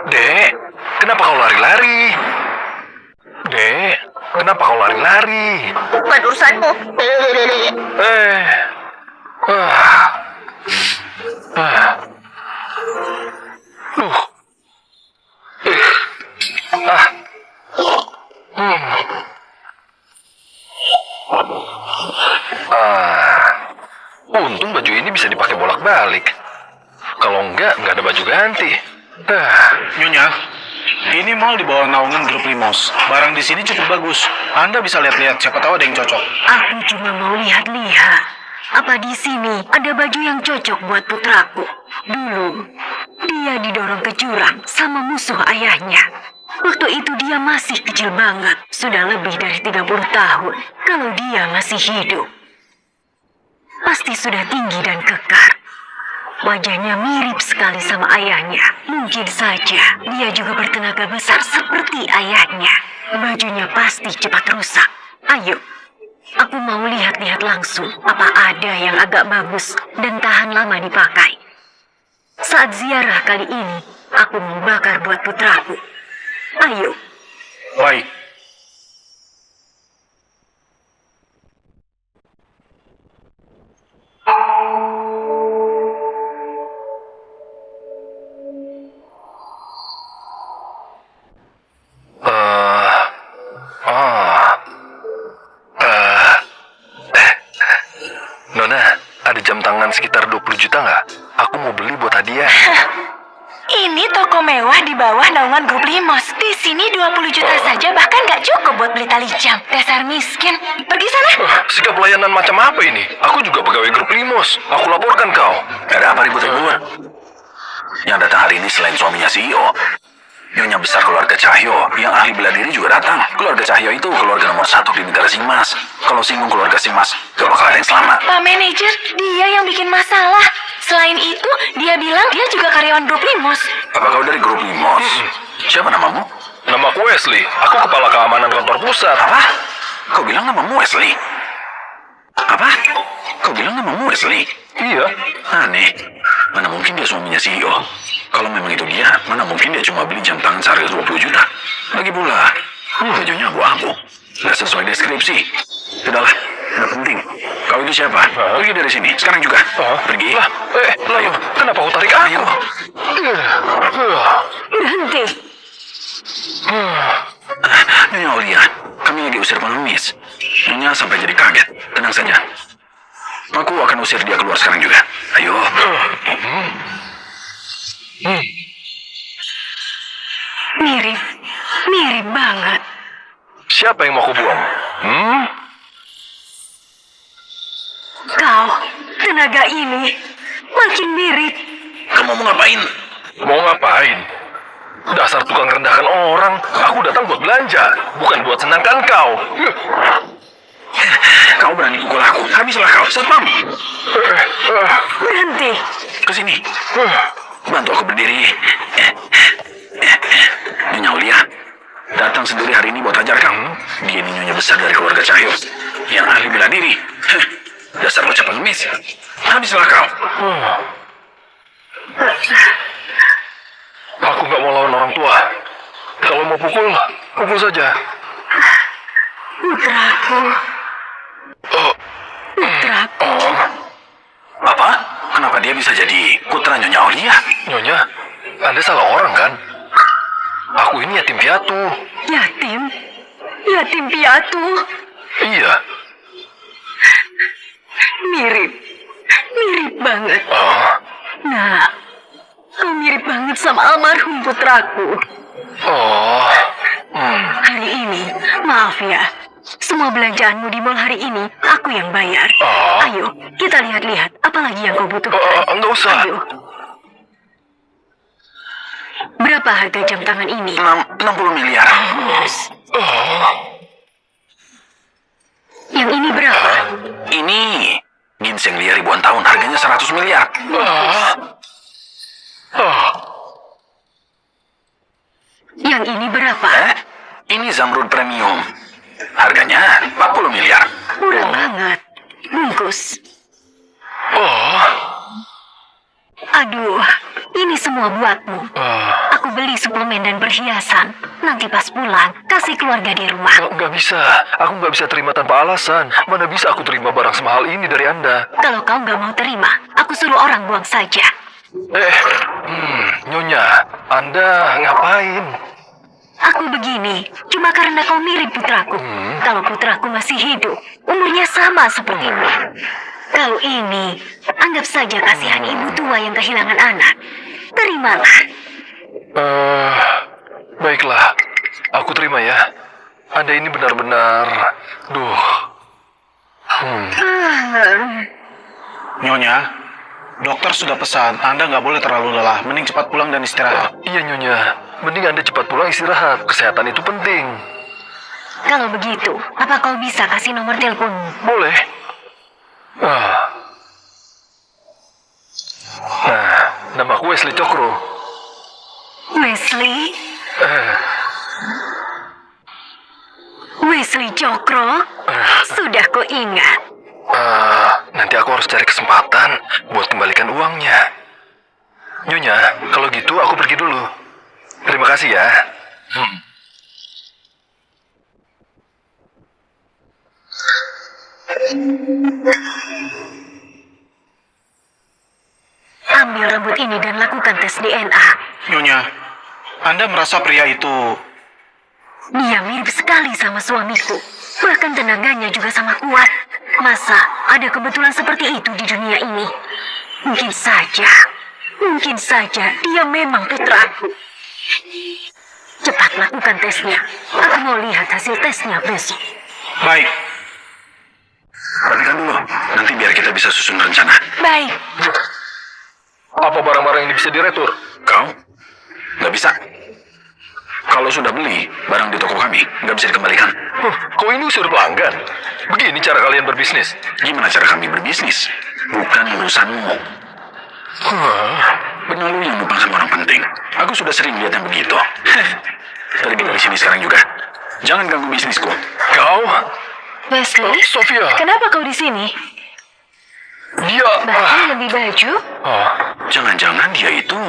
Dek, kenapa kau lari-lari? Dek, kenapa kau lari-lari? Bukan urusanmu. Untung baju ini bisa dipakai bolak-balik. Kalau nggak ada baju ganti. Nyonya, ini mall di bawah naungan grup Limos. Barang di sini cukup bagus. Anda bisa lihat-lihat, siapa tahu ada yang cocok. Aku cuma mau lihat-lihat. Apa di sini ada baju yang cocok buat putraku? Dulu, dia didorong ke jurang sama musuh ayahnya. Waktu itu dia masih kecil banget. Sudah lebih dari 30 tahun. Kalau dia masih hidup. pasti sudah tinggi dan kekar. Wajahnya mirip sekali sama ayahnya. Mungkin saja dia juga bertenaga besar seperti ayahnya. Bajunya pasti cepat rusak. Ayo, aku mau lihat-lihat langsung apa ada yang agak bagus dan tahan lama dipakai. Saat ziarah kali ini, aku mau bakar buat putraku. Ayo. Baik. Nona, ada jam tangan sekitar 20 juta nggak? Aku mau beli buat hadiah. Ini toko mewah di bawah naungan grup Limos. Di sini 20 juta saja bahkan nggak cukup buat beli tali jam. Dasar miskin. Pergi sana. Sikap pelayanan macam apa ini? Aku juga pegawai grup Limos. Aku laporkan kau. Ada apa ribut-ribut? Yang datang hari ini selain suaminya CEO, Nyonya besar keluarga Cahyo, yang ahli bela diri juga datang. Keluarga Cahyo itu keluarga nomor 1 di negara Singmas. Kalau singgung keluarga Singmas, gak bakal ada yang selamat. Pak manajer, dia yang bikin masalah. Selain itu, dia bilang dia juga karyawan grup Limos. Apa kau dari grup Limos? Siapa namamu? Namaku Wesley. Aku kepala keamanan kantor pusat. Apa? Kau bilang namamu Wesley? Apa? Kau bilang namamu Wesley? Iya. Aneh. Mana mungkin dia suaminya CEO? Kalau memang itu dia, mana mungkin dia cuma beli jam tangan seharga 20 juta? Lagi pula, bajunya abu-abu. Nggak sesuai deskripsi. Sudahlah, nggak penting. Kau itu siapa? Pergi dari sini, sekarang juga. Pergi. Lalu, kenapa kau tarik aku? Ayo. Berhenti. Nyonya Aulia, kami lagi usir pengemis. Nyonya sampai jadi kaget. Tenang saja. Aku akan usir dia keluar sekarang juga. Ayo. Mirip banget. Siapa yang mau aku buang? Kau, tenaga ini makin mirip. Kamu mau ngapain? Mau ngapain? Dasar tukang rendahkan orang. Aku datang buat belanja, bukan buat senangkan kau. Kau berani pukul aku. Habislah kau, satpam. Berhenti. Kesini. Bantu aku berdiri. Nyonya Aulia datang sendiri hari ini buat ajar kamu. Dia ini nyonya besar dari keluarga Cahyo, yang ahli bela diri. Dasar bocah pengemis. Habislah kau. Aku nggak mau lawan orang tua. Kalau mau pukul, pukul saja. Putraku. Putraku. Apa? Kenapa dia bisa jadi putra Nyonya Aulia? Nyonya, Anda salah orang kan? Aku ini yatim piatu. Yatim? Yatim piatu? Iya. Mirip banget. Nah, kau mirip banget sama almarhum putraku. Hari ini, maaf ya, semua belanjaanmu di mall hari ini aku yang bayar. Ayo, kita lihat-lihat apalagi yang kau butuhkan. Enggak usah. Ayo. Berapa harga jam tangan ini? 60 miliar. Yang ini berapa? Ini ginseng liar ribuan tahun, harganya 100 miliar. Yang ini berapa? Ini Zamrud Premium, harganya 40 miliar. Murah banget. Bungkus. Aduh, ini semua buatmu. Aku beli suplemen dan perhiasan. Nanti pas pulang, kasih keluarga di rumah. Nggak bisa. Aku nggak bisa terima tanpa alasan. Mana bisa aku terima barang semahal ini dari Anda? Kalau kau nggak mau terima, aku suruh orang buang saja. Nyonya, Anda ngapain? Aku begini, cuma karena kau mirip putraku. Kalau putraku masih hidup, umurnya sama sepertimu. Kau ini, anggap saja kasihan ibu tua yang kehilangan anak. Terimalah. Baiklah. Aku terima ya. Anda ini benar-benar... Nyonya, dokter sudah pesan Anda nggak boleh terlalu lelah. Mending cepat pulang dan istirahat. Iya, Nyonya. Mending Anda cepat pulang istirahat. Kesehatan itu penting. Kalau begitu, apa kau bisa kasih nomor teleponmu? Boleh. Wesley Cokro. Wesley? Wesley Cokro? Sudah kau ingat? Nanti aku harus cari kesempatan buat kembalikan uangnya. Nyonya, kalau gitu aku pergi dulu. Terima kasih ya. Ambil rambut ini dan lakukan tes DNA. Nyonya, Anda merasa pria itu... Dia mirip sekali sama suamiku. Bahkan tenaganya juga sama kuat. Masa ada kebetulan seperti itu di dunia ini? Mungkin saja dia memang putraku. Cepat lakukan tesnya. Aku mau lihat hasil tesnya besok. Baik, Rapikan dulu, nanti biar kita bisa susun rencana. Baik. Apa barang-barang ini bisa diretur? Kau? Nggak bisa. Kalau sudah beli barang di toko kami, nggak bisa dikembalikan. Kok ini usir pelanggan? Begini cara kalian berbisnis? Gimana cara kami berbisnis? Bukan urusanmu. Benar lu yang numpang sama orang penting. Aku sudah sering lihat yang begitu. Pergi dari sini sekarang juga. Jangan ganggu bisnisku. Kau? Wesley, Sofia. kenapa kau di sini? Dia... Bahkan lebih baju? Jangan-jangan dia itu...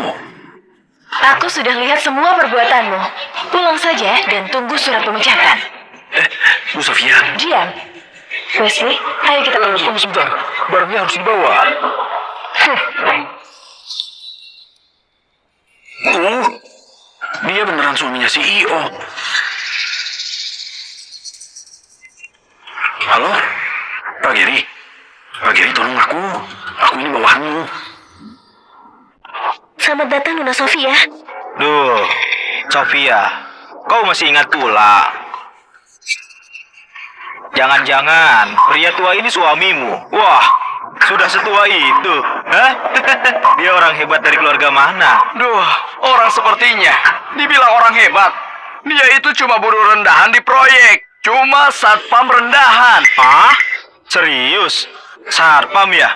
Aku sudah lihat semua perbuatanmu. Pulang saja dan tunggu surat pemecatan. Bu Sofia. Diam. Wesley, ayo kita pergi. Tunggu sebentar. Barangnya harus dibawa. Dia beneran suaminya CEO. Halo? Pak Giri? Pak Giri, tolong aku. Aku ini bawahanmu. Selamat datang, Nona Sofia. Duh, Sofia, kau masih ingat pula? Jangan-jangan pria tua ini suamimu? Wah, sudah setua itu. Hah? Dia orang hebat dari keluarga mana? Duh, orang sepertinya. Dibilang orang hebat. Dia itu cuma buruh rendahan di proyek. Cuma satpam rendahan. Hah? Serius? Sarpam ya?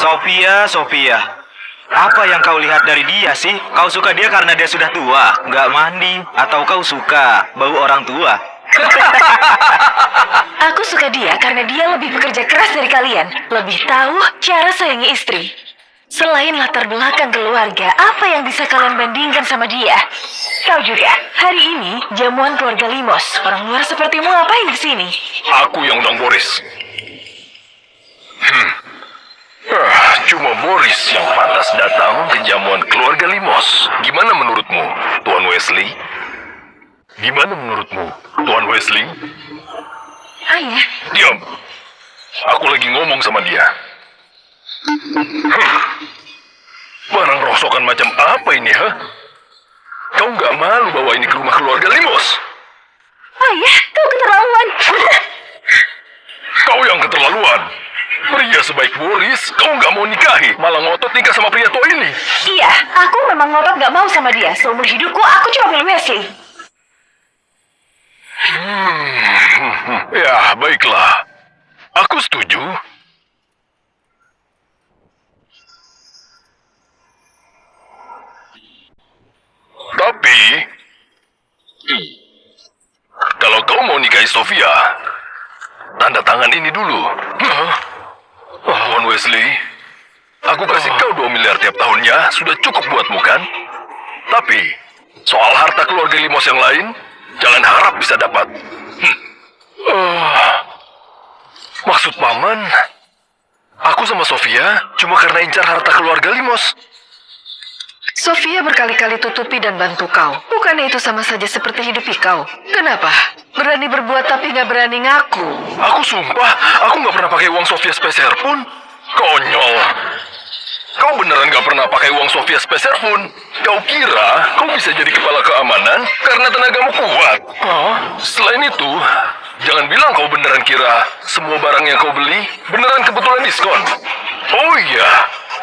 Sofia. Apa yang kau lihat dari dia sih? Kau suka dia karena dia sudah tua, nggak mandi, atau kau suka bau orang tua? Aku suka dia karena dia lebih bekerja keras dari kalian. Lebih tahu cara sayangi istri. Selain latar belakang keluarga, apa yang bisa kalian bandingkan sama dia? Kau juga. Hari ini, jamuan keluarga Limos. Orang luar sepertimu ngapain di sini? Aku yang undang Boris. Cuma Boris yang pantas datang ke jamuan keluarga Limos. Gimana menurutmu, Tuan Wesley? Gimana menurutmu, Tuan Wesley? Ayah, Diam. Aku lagi ngomong sama dia. Barang rosokan macam apa ini, ha? Kau nggak malu bawa ini ke rumah keluarga Limos? ayah, kau keterlaluan. Kau yang keterlaluan. Pria sebaik Boris, kau nggak mau nikahi, malah ngotot nikah sama pria tua ini. Iya, aku memang ngotot nggak mau sama dia. Seumur hidupku, aku cuma pilih Wesley. Ya, baiklah. Aku setuju. Tapi, kalau kau mau nikahi Sofia, tanda tangan ini dulu. Tuan Wesley, aku kasih kau 2 miliar tiap tahunnya, sudah cukup buatmu kan? Tapi, soal harta keluarga Limos yang lain, jangan harap bisa dapat. Maksud Paman, aku sama Sofia cuma karena incar harta keluarga Limos. Sofia berkali-kali tutupi dan bantu kau. Bukannya itu sama saja seperti hidupi kau? Kenapa? Berani berbuat tapi nggak berani ngaku. Aku sumpah, aku nggak pernah pakai uang Sofia speser pun. Konyol. Kau beneran nggak pernah pakai uang Sofia speser pun? Kau kira kau bisa jadi kepala keamanan karena tenagamu kuat? Selain itu, jangan bilang kau beneran kira semua barang yang kau beli beneran kebetulan diskon. Oh iya,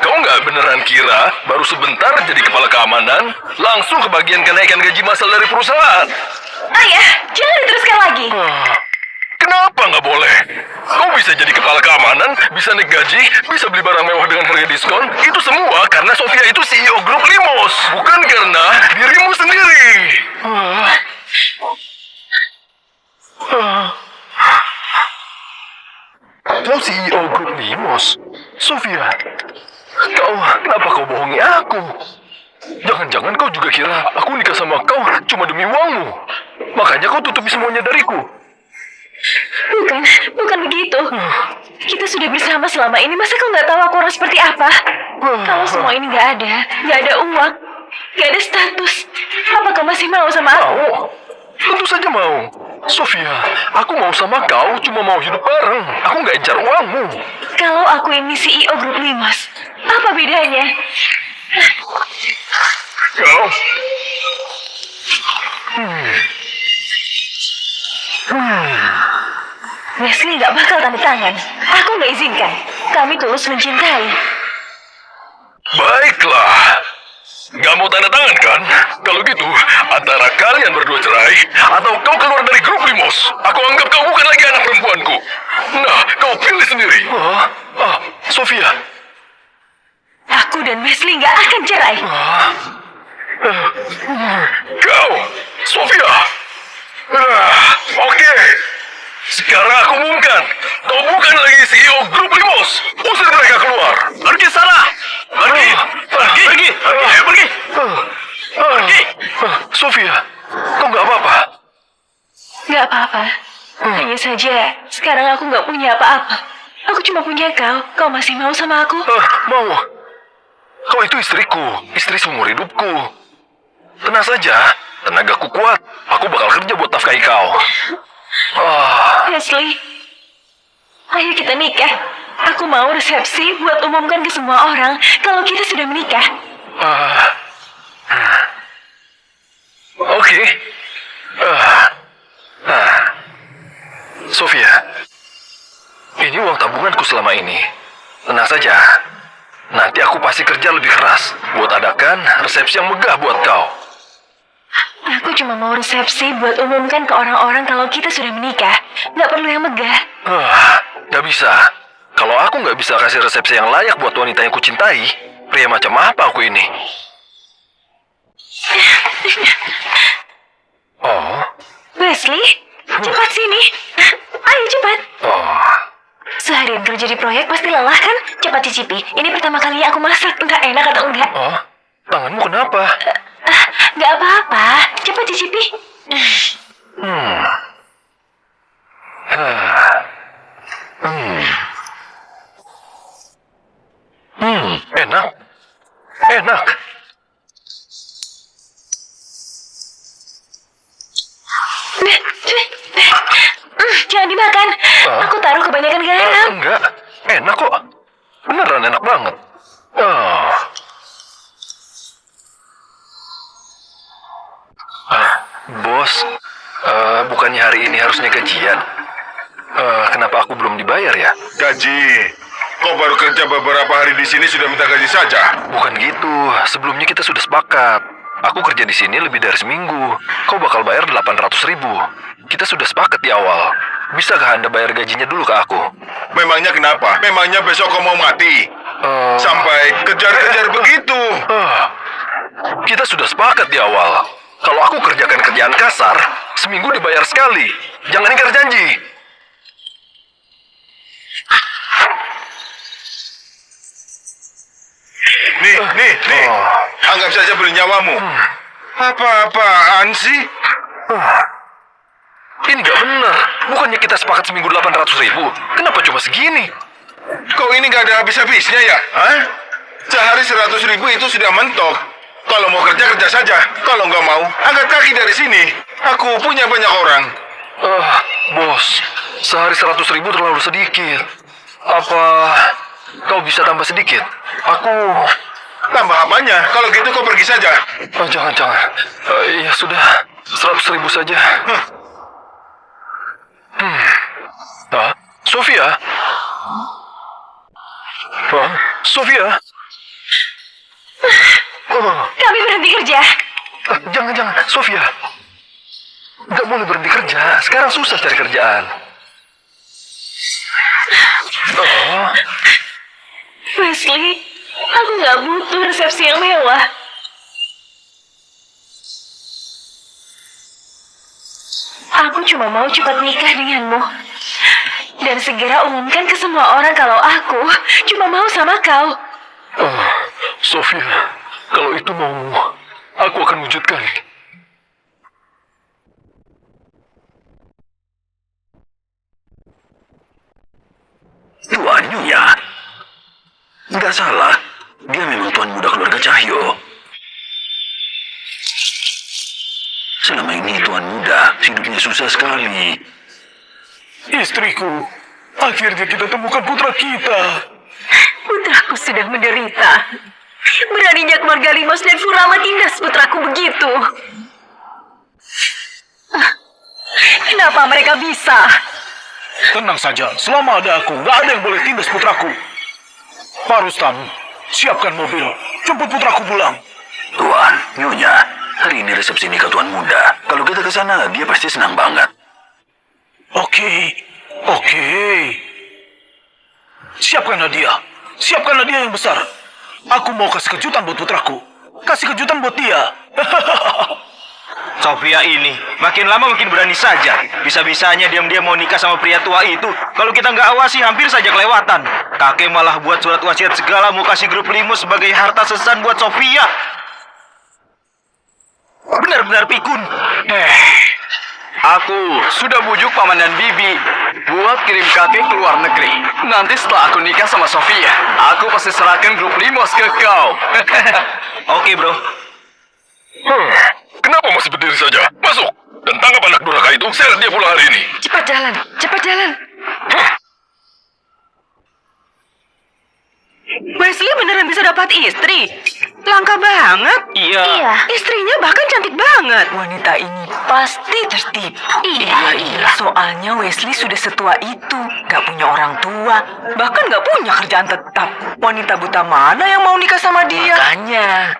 kau nggak beneran kira baru sebentar jadi kepala keamanan langsung kebagian kenaikan gaji massal dari perusahaan? Ayah, jangan diteruskan lagi. Kenapa nggak boleh? Kau bisa jadi kepala keamanan, bisa naik gaji, bisa beli barang mewah dengan harga diskon. Itu semua karena Sofia itu CEO grup Limos, bukan karena dirimu sendiri. Kau CEO grup Limos, Sofia. Kenapa kau bohongi aku? Jangan-jangan kau juga kira aku nikah sama kau cuma demi uangmu. Makanya kau tutupi semuanya dariku. Bukan begitu. Kita sudah bersama selama ini, masa kau nggak tahu aku orang seperti apa? Kalau semua ini nggak ada uang, nggak ada status, apa kau masih mau sama aku? Mau? Tentu saja mau. Sofia, aku mau sama kau cuma mau hidup bareng. Aku nggak incar uangmu. Kalau aku ini CEO grup Limos, apa bedanya? Kau? Wesley nggak bakal tanda tangan. Aku nggak izinkan. Kami tulus mencintai. Baiklah. Gak mau tanda tangan kan? Kalau gitu, antara kalian berdua cerai, atau kau keluar dari grup Limos. Aku anggap kau bukan lagi anak perempuanku. Nah, kau pilih sendiri. Sofia. Aku dan Wesley nggak akan cerai. Kau, Sofia. Oke. Sekarang aku umumkan, kau bukan lagi CEO grup Limos. Usir mereka keluar. Pergi sana. Pergi. Sofia, kau nggak apa-apa? Nggak apa-apa. Hanya saja, sekarang aku nggak punya apa-apa. Aku cuma punya kau. Kau masih mau sama aku? Mau. Kau itu istriku, istri seumur hidupku. Tenang saja, tenagaku kuat. Aku bakal kerja buat nafkahi kau. Wesley, ayo kita nikah. Aku mau resepsi buat umumkan ke semua orang kalau kita sudah menikah. Oke. Sofia, ini uang tabunganku selama ini. Tenang saja, nanti aku pasti kerja lebih keras buat adakan resepsi yang megah buat kau. Aku cuma mau resepsi buat umumkan ke orang-orang kalau kita sudah menikah. Nggak perlu yang megah. Nggak bisa. Kalau aku nggak bisa kasih resepsi yang layak buat wanita yang kucintai, pria macam apa aku ini? Wesley, cepat sini. Ayo cepat. Seharian kerja di proyek pasti lelah kan? Cepat cicipi. Ini pertama kalinya aku masak. Entah enak atau enggak. Tanganmu kenapa? Nggak apa-apa. Cepat cicipi. Enak. Enak. Jangan dimakan. Aku taruh kebanyakan garam. Enggak. Enak kok. Beneran enak banget. Bos, bukannya hari ini harusnya gajian? Kenapa aku belum dibayar ya? Gaji? Kau baru kerja beberapa hari di sini sudah minta gaji saja? Bukan gitu. Sebelumnya kita sudah sepakat. Aku kerja di sini lebih dari seminggu. Kau bakal bayar 800.000. Kita sudah sepakat di awal. Bisakah Anda bayar gajinya dulu ke aku? Memangnya kenapa? Memangnya besok kau mau mati? Sampai kejar-kejar begitu. Kita sudah sepakat di awal. Kalau aku kerjakan kerjaan kasar, seminggu dibayar sekali. Jangan ingkar janji. Nih. Anggap saja beli nyawamu. Apa-apaan sih? Ini nggak benar. Bukannya kita sepakat seminggu 800.000? Kenapa cuma segini? Kau ini nggak ada habis-habisnya ya? Sehari 100.000 itu sudah mentok. Kalau mau kerja saja. Kalau nggak mau, angkat kaki dari sini. Aku punya banyak orang. Bos, sehari 100.000 terlalu sedikit. Apa kau bisa tambah sedikit? Aku... Tambah apanya? Kalau gitu kau pergi saja. Jangan. Ya sudah, 100.000 saja. Sofia? Sofia? Kami berhenti kerja. Jangan, Sofia. Nggak boleh berhenti kerja. Sekarang susah cari kerjaan. Wesley, aku nggak butuh resepsi yang mewah. Aku cuma mau cepat nikah denganmu. Dan segera umumkan ke semua orang kalau aku cuma mau sama kau. Sofia, kalau itu maumu, aku akan wujudkan. Tuan Nyonya. Nggak salah. Dia memang tuan muda keluarga Cahyo. Selama ini tuan muda hidupnya susah sekali. Istriku, akhirnya kita temukan putra kita. Putraku sudah menderita. Beraninya keluarga Limos dan Furama tindas putraku begitu. Kenapa mereka bisa? Tenang saja, selama ada aku, nggak ada yang boleh tindas putraku. Pak Rustam, siapkan mobil, jemput putraku pulang. Tuan, Nyonya, hari ini resepsi nikah tuan muda. Kalau kita ke sana, dia pasti senang banget. Oke. Siapkan hadiah yang besar. Aku mau kasih kejutan buat putraku. Kasih kejutan buat dia. Sofia ini makin lama makin berani saja. Bisa-bisanya diam-diam mau nikah sama pria tua itu. Kalau kita nggak awasi hampir saja kelewatan. Kakek malah buat surat wasiat segala mau kasih grup Limos sebagai harta sesan buat Sofia. Benar-benar pikun. Aku sudah bujuk paman dan bibi buat kirim kakek ke luar negeri. Nanti setelah aku nikah sama Sofia, aku pasti serahkan grup Limos ke kau. Oke, bro. Kenapa masih berdiri saja? Masuk! Dan tangkap anak durhaka itu, seret dia pulang hari ini. Cepat jalan. Wesley beneran bisa dapat istri. Langka banget. Iya. Istrinya bahkan cantik banget. Wanita ini pasti tertipu. Iya. Soalnya Wesley sudah setua itu. Gak punya orang tua. Bahkan gak punya kerjaan tetap. Wanita buta mana yang mau nikah sama dia? Makanya.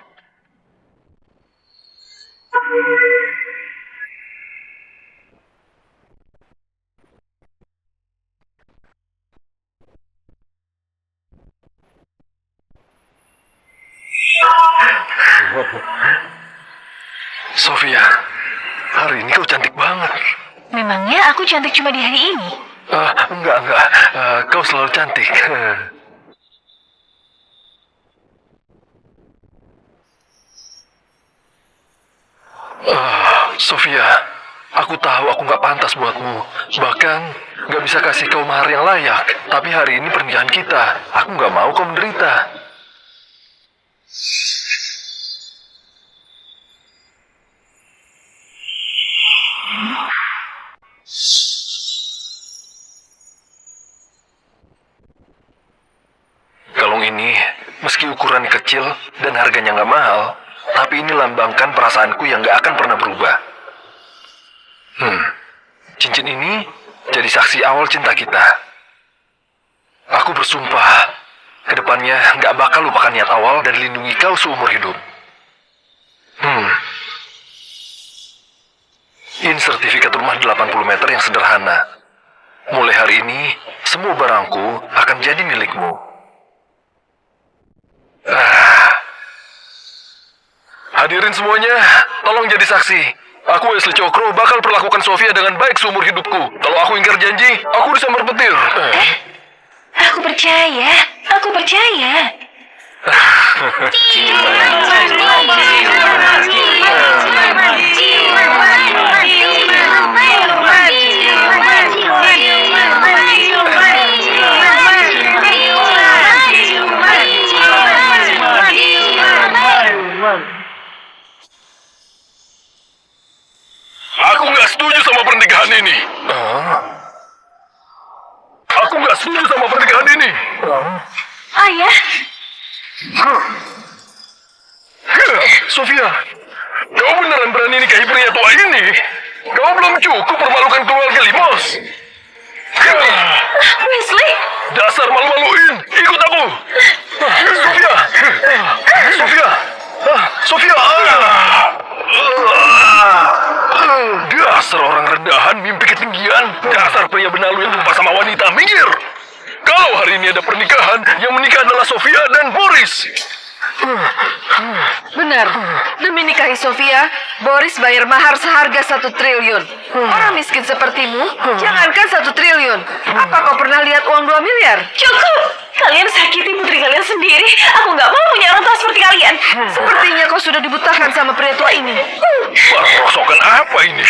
Sofia, hari ini kau cantik banget. Memangnya aku cantik cuma di hari ini? Enggak. Kau selalu cantik. Sofia, aku tahu aku nggak pantas buatmu. Bahkan nggak bisa kasih kau mahar yang layak. Tapi hari ini pernikahan kita. Aku nggak mau kau menderita. Kalung ini, meski ukurannya kecil dan harganya nggak mahal, tapi ini lambangkan perasaanku yang nggak akan pernah berubah. Cincin ini jadi saksi awal cinta kita. Aku bersumpah, kedepannya nggak bakal lupakan niat awal dan lindungi kau seumur hidup. Ini sertifikat rumah 80 meter yang sederhana. Mulai hari ini, semua barangku akan jadi milikmu. Hadirin semuanya, tolong jadi saksi. Aku Wesley Cokro bakal perlakukan Sofia dengan baik seumur hidupku. Kalau aku ingkar janji, aku disambar petir. Aku percaya. Aku nggak setuju sama pernikahan ini. Ayah, Sofia, kau beneran berani nikahi pria tua ini? Kau belum cukup permalukan keluarga Limos. Wesley. Dasar malu-maluin, ikut aku. Sofia. Dasar orang rendahan, mimpi ketinggian. Dasar pria benalu yang lupa sama wanita, minggir. Kalau hari ini ada pernikahan, yang menikah adalah Sofia dan Boris. Benar. Demi nikahi Sofia, Boris bayar mahar seharga 1 triliun. Orang miskin sepertimu, jangankan 1 triliun. Apa kau pernah lihat uang 2 miliar? Cukup! Kalian sakiti putri kalian sendiri. Aku nggak mau punya orang tua seperti kalian. Sepertinya kau sudah dibutakan sama pria tua ini. Rosokan apa ini?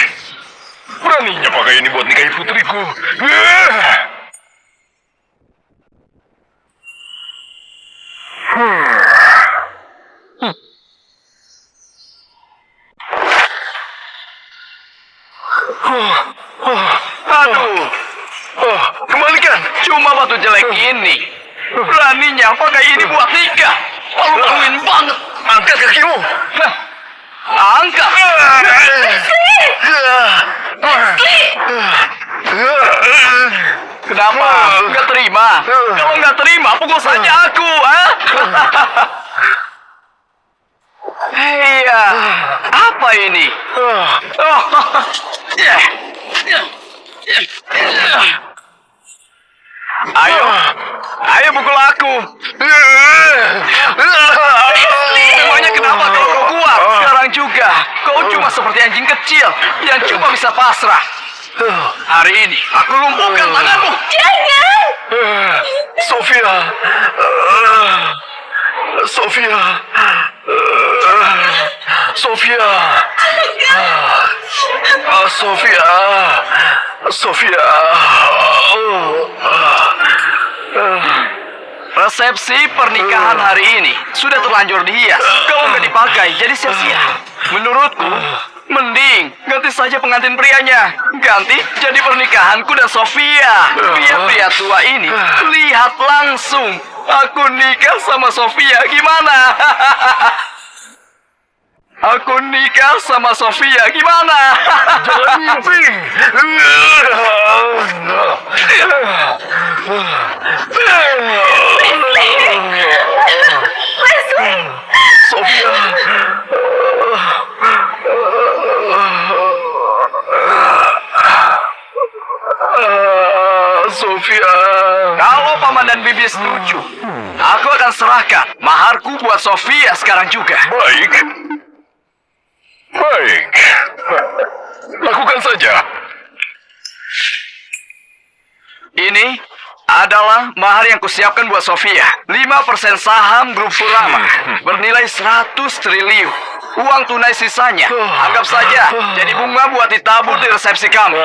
Beraninya pakai ini buat nikahi putriku. Aduh, Kembalikan. cuma batu jelek ini. Beraninya pakai ini buat nikah. Malu-maluin banget. Angkat kakimu. Hah, angkat. Kenapa? Nggak terima? Kalau nggak terima, pukul saja aku, ah? Iya, apa ini? Oh, ayo pukul aku. Memangnya kenapa kalau kau kuat? Sekarang juga, kau cuma seperti anjing kecil yang cuma bisa pasrah. Hari ini, aku lumpuhkan tanganmu. Jangan! Sofia. Sofia. Sofia. Sofia. Sofia. Resepsi pernikahan hari ini sudah terlanjur dihias. Kalau nggak dipakai, jadi sia-sia. Menurutku, mending ganti saja pengantin prianya. Ganti jadi pernikahanku dan Sofia. Biar pria tua ini lihat langsung. Aku nikah sama Sofia, gimana? Aku nikah sama Sofia, gimana? Jangan mimpi. Sofia. Sofia. Kalau paman dan bibi setuju, aku akan serahkan maharku buat Sofia sekarang juga. Baik. Baik. Lakukan saja. Ini adalah mahar yang kusiapkan buat Sofia. 5% saham grup Furama bernilai 100 triliun. Uang tunai sisanya, anggap saja jadi bunga buat ditabur di resepsi kami.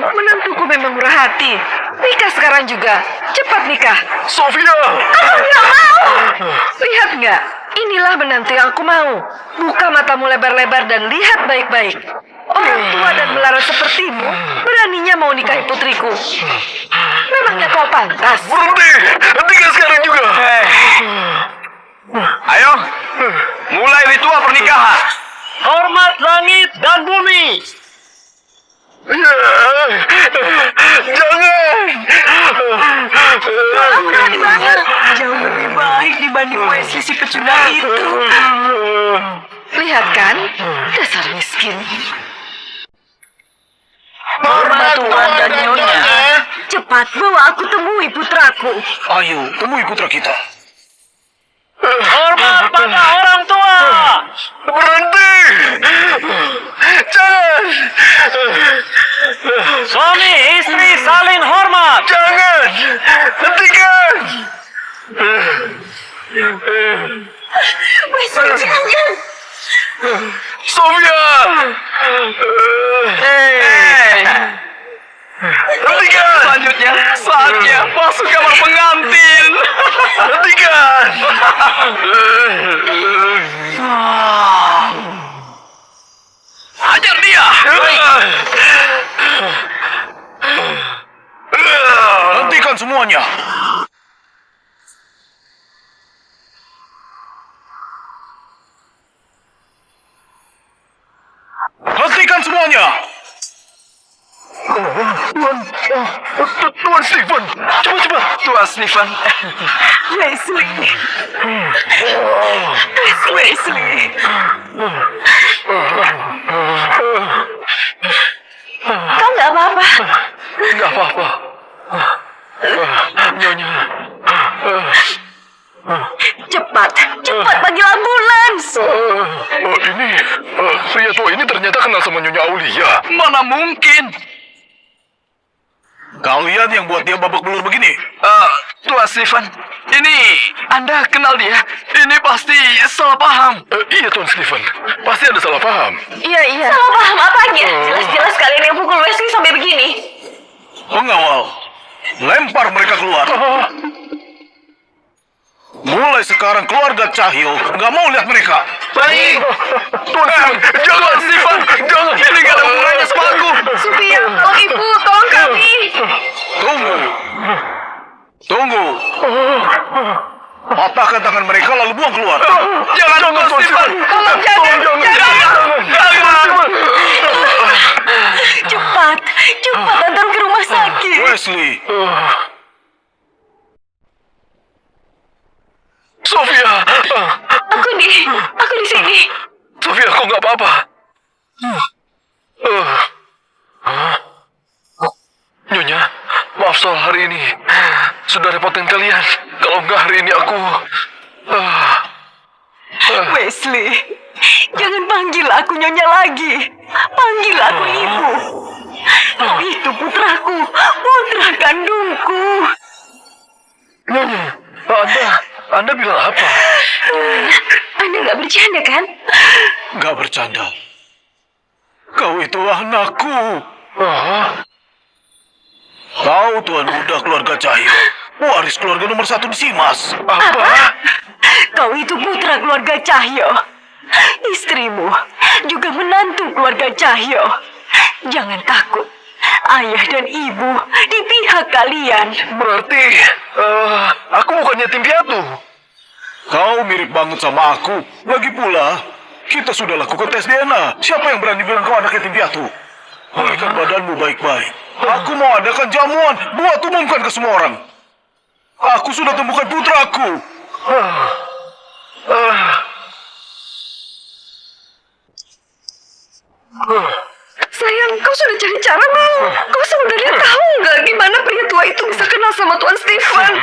Menantuku memang murah hati. Nikah sekarang juga. Cepat nikah. Sofia. Aku nggak mau. Lihat nggak? Inilah menantu yang aku mau. Buka matamu lebar-lebar dan lihat baik-baik. Orang tua dan melarat sepertimu beraninya mau nikahi putriku. Memangnya kau pantas? Berhenti. Hentikan sekarang juga. Ayo, mulai ritual pernikahan. Hormat langit dan bumi. Jangan. Berani banget. Jauh lebih baik dibanding Wesley si pecundang itu. Lihat kan? Dasar miskin. Hormat Tuhan dan Nyonya. Cepat bawa aku temui putraku. Ayo, temui putra kita. Hormat pada orang tua. Berhenti. Jangan. Suami istri saling hormat. Jangan. Hentikan. Wesley, jangan! Sofia. Hentikan. Selanjutnya, saatnya masuk kamar pengantin. Hentikan. Hajar dia. Hentikan semuanya. Hentikan semuanya. Tuan Stephen. Cepat. Tuan Stephen. Wesley. Wesley. Kau nggak apa-apa. Enggak apa-apa. Nyonya. Cepat panggil ambulans. Ini pria tua ini ternyata kenal sama Nyonya Aulia. Mana mungkin? Kalian yang buat dia babak belur begini? Tuan Stephen, ini Anda kenal dia? Ini pasti salah paham. Iya, Tuan Stephen. Pasti ada salah paham. Iya. Salah paham apanya? Jelas-jelas kalian yang pukul Wesley sampai begini. Pengawal, lempar mereka keluar. Mulai sekarang keluarga Cahyo nggak mau lihat mereka. Baik. Tuan Stephen, jangan. Ini nggak ada hubungannya sama aku. Sofia, tolong ibu, tolong kami. Tunggu. Patahkan tangan mereka lalu buang keluar. Jangan, Tuan Stephen. Tolong jangan. Cepat antar ke rumah sakit. Wesley, Sofia. Aku di sini. Sofia, kok nggak apa-apa? Nyonya, maaf soal hari ini. Sudah repotin kalian. Kalau nggak hari ini aku... Wesley, jangan panggil aku Nyonya lagi. Panggil aku Ibu. Itu putraku, putra kandungku. Nyonya, Anda bilang apa? Anda nggak bercanda kan? nggak bercanda. Kau itu anakku. Kau tuan muda keluarga Cahyo, waris keluarga nomor 1 di Simas. Apa? Kau itu putra keluarga Cahyo. Istrimu juga menantu keluarga Cahyo. Jangan takut. Ayah dan ibu di pihak kalian. Berarti aku bukan yatim piatu. Kau mirip banget sama aku. Lagi pula, kita sudah lakukan tes DNA. Siapa yang berani bilang kau anak yatim piatu? Pulihkan badanmu baik-baik. Aku mau adakan jamuan buat umumkan ke semua orang. Aku sudah temukan putraku. Sayang, kau sudah cari cara belum? Kau sebenarnya tahu nggak gimana pria tua itu bisa kenal sama Tuan Stephen?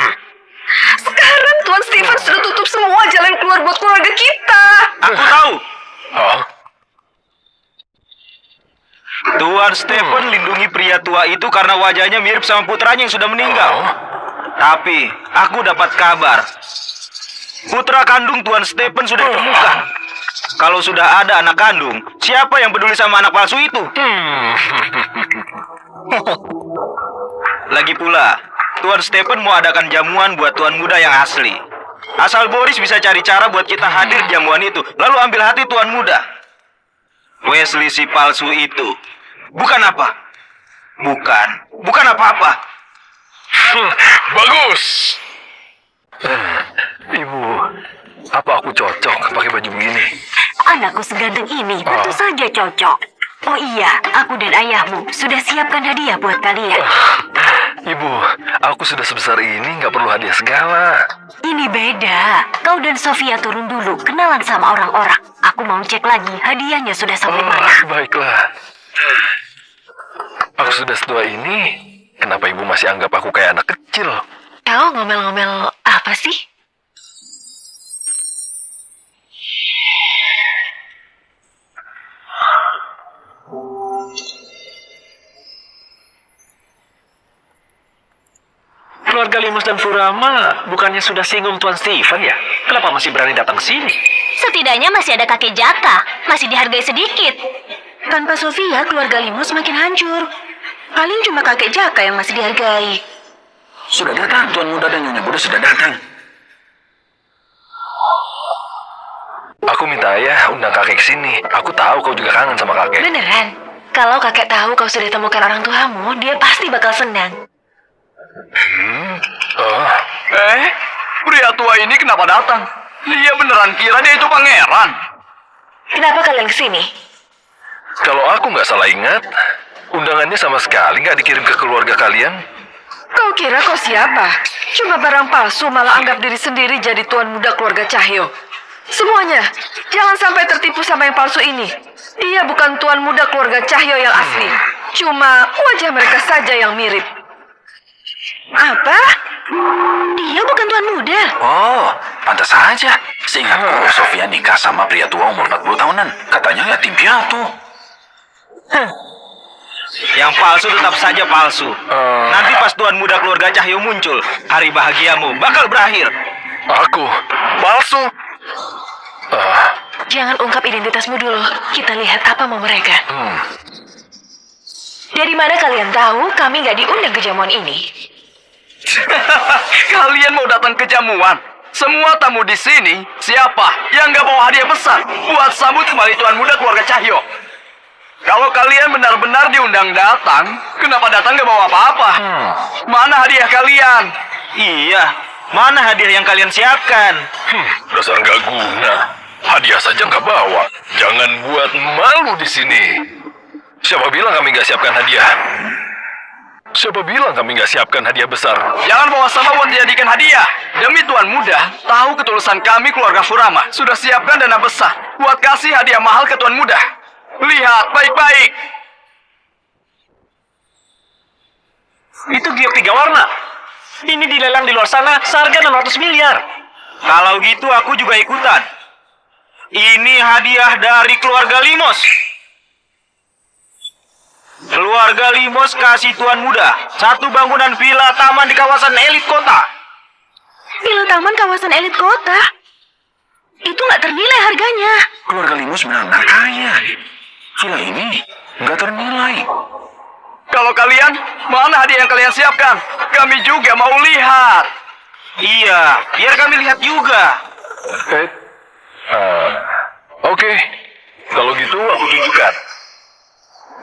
Sekarang Tuan Stephen sudah tutup semua jalan keluar buat keluarga kita. Aku tahu. Tuan Stephen lindungi pria tua itu karena wajahnya mirip sama putranya yang sudah meninggal. Tapi, aku dapat kabar. Putra kandung Tuan Stephen sudah ditemukan. Kalau sudah ada anak kandung, siapa yang peduli sama anak palsu itu? Lagi pula, Tuan Stephen mau adakan jamuan buat Tuan Muda yang asli. Asal Boris bisa cari cara buat kita hadir jamuan itu, lalu ambil hati Tuan Muda. Wesley si palsu itu bukan apa? Bukan apa-apa. Bagus. Ibu, apa aku cocok pakai baju begini? Anakku seganteng ini tentu saja cocok. Oh iya, aku dan ayahmu sudah siapkan hadiah buat kalian. Ibu, aku sudah sebesar ini nggak perlu hadiah segala. Ini beda. Kau dan Sofia turun dulu, kenalan sama orang-orang. Aku mau cek lagi hadiahnya sudah sampai mana. Baiklah. Aku sudah setua ini, kenapa ibu masih anggap aku kayak anak kecil? Kau ngomel-ngomel apa sih? Keluarga Limus dan Furama bukannya sudah singgung Tuan Stephen ya? Kenapa masih berani datang sini? Setidaknya masih ada kakek Jaka, masih dihargai sedikit. Tanpa Sofia, keluarga Limus makin hancur. Paling cuma kakek Jaka yang masih dihargai. Sudah datang, Tuan Muda dan Nyonya Muda sudah datang. Aku minta ayah undang kakek ke sini. Aku tahu kau juga kangen sama kakek. Beneran? Kalau kakek tahu kau sudah temukan orang tuamu, dia pasti bakal senang. Pria tua ini kenapa datang? Dia beneran kira dia itu pangeran. Kenapa kalian kesini? Kalau aku nggak salah ingat, undangannya sama sekali nggak dikirim ke keluarga kalian. Kau kira kau siapa? Cuma barang palsu malah anggap diri sendiri jadi tuan muda keluarga Cahyo. Semuanya, jangan sampai tertipu sama yang palsu ini. Dia bukan tuan muda keluarga Cahyo yang asli. Cuma wajah mereka saja yang mirip. Apa? Dia bukan tuan muda. Oh, pantas saja. Seingatku, Sofia nikah sama pria tua umur 40 tahunan. Katanya yatim piatu. Yang palsu tetap saja palsu. Nanti pas tuan muda keluarga Cahyo muncul, hari bahagiamu bakal berakhir. Aku? Palsu? Jangan ungkap identitasmu dulu. Kita lihat apa mau mereka. Dari mana kalian tahu kami nggak diundang ke jamuan ini? Kalian mau datang ke jamuan? Semua tamu di sini, siapa yang nggak bawa hadiah besar buat sambut kembali tuan muda keluarga Cahyo? Kalau kalian benar-benar diundang datang, kenapa datang nggak bawa apa-apa? Mana hadiah kalian? Iya, mana hadiah yang kalian siapkan? Dasar nggak guna. Hadiah saja nggak bawa. Jangan buat malu di sini. Siapa bilang kami nggak siapkan hadiah? Siapa bilang kami nggak siapkan hadiah besar? Jangan bawa sama buat dijadikan hadiah. Demi tuan muda, tahu ketulusan kami keluarga Furama. Sudah siapkan dana besar buat kasih hadiah mahal ke tuan muda. Lihat baik-baik. Itu giok 3 warna. Ini dilelang di luar sana seharga 600 miliar. Kalau gitu aku juga ikutan. Ini hadiah dari keluarga Limos. Keluarga Limos kasih tuan muda 1 bangunan villa taman di kawasan elit kota. Villa taman kawasan elit kota. Itu nggak ternilai harganya. Keluarga Limus benar-benar kaya. Villa ini nggak ternilai. Kalau kalian, mana hadiah yang kalian siapkan? Kami juga mau lihat. Iya, biar kami lihat juga. Oke. Kalau gitu aku tunjukkan.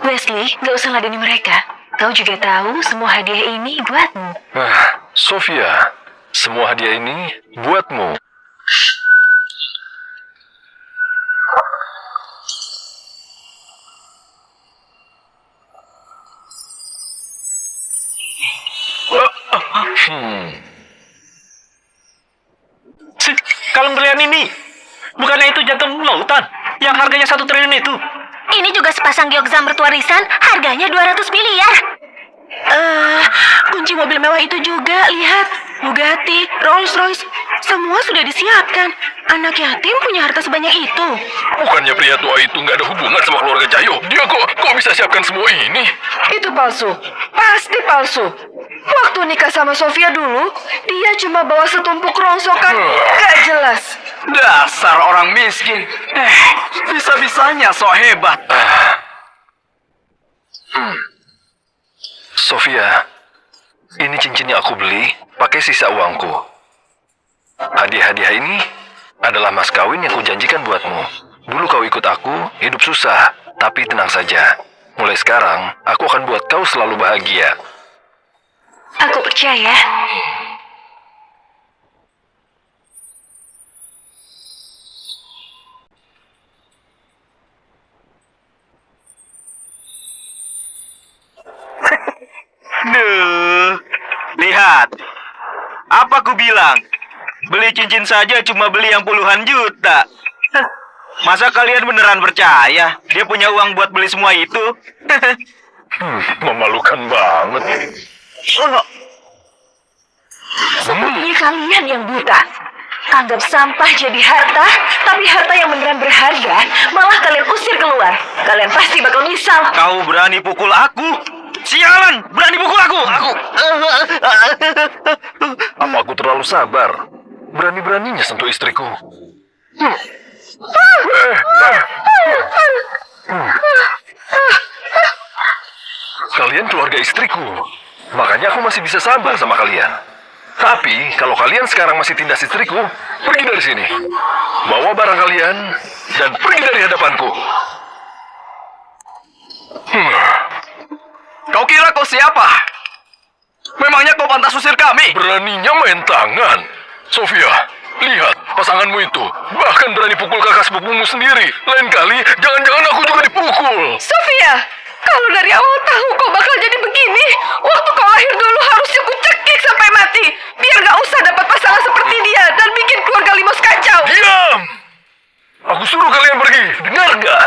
Wesley, nggak usah ladeni mereka. Kau juga tahu semua hadiah ini buatmu. Sofia, semua hadiah ini buatmu. Kalung berlian ini, bukannya itu jantung lautan yang harganya 1 triliun itu? Ini juga sepasang giok zamrud warisan, harganya 200 miliar. Kunci mobil mewah itu juga, lihat. Bugatti, Rolls Royce, semua sudah disiapkan. Anak yatim punya harta sebanyak itu. Bukannya pria tua itu nggak ada hubungan sama keluarga Cahyo? Dia kok bisa siapkan semua ini? Itu palsu. Pasti palsu. Waktu nikah sama Sofia dulu, dia cuma bawa setumpuk rongsokan. Gak jelas. Dasar orang miskin. Bisa-bisanya sok hebat. Sofia, ini cincinnya aku beli pakai sisa uangku. Hadiah-hadiah ini adalah mas kawin yang kujanjikan buatmu. Dulu kau ikut aku, hidup susah. Tapi tenang saja. Mulai sekarang, aku akan buat kau selalu bahagia. Aku percaya. Duh, lihat. Apa ku bilang? Beli cincin saja cuma beli yang puluhan juta. Masa kalian beneran percaya dia punya uang buat beli semua itu? Memalukan banget. Sepertinya kalian yang buta. Anggap sampah jadi harta, tapi harta yang beneran berharga malah kalian usir keluar. Kalian pasti bakal nyesal. Kau berani pukul aku? Sialan, berani pukul aku. Apa aku terlalu sabar? Berani-beraninya sentuh istriku. Kalian keluarga istriku. Makanya aku masih bisa sabar sama kalian. Tapi, kalau kalian sekarang masih tindas istriku, pergi dari sini. Bawa barang kalian, dan pergi dari hadapanku. Kau kira kau siapa? Memangnya kau pantas usir kami? Beraninya main tangan. Sofia, lihat pasanganmu itu. Bahkan berani pukul kakak sepupumu sendiri. Lain kali, jangan-jangan aku juga dipukul. Sofia, kalau dari awal tahu kau bakal jadi begini, waktu kau lahir dulu harusnya ku cekik sampai mati. Biar gak usah dapat pasangan seperti dia dan bikin keluarga Limos kacau. Diam! Aku suruh kalian pergi. Dengar nggak?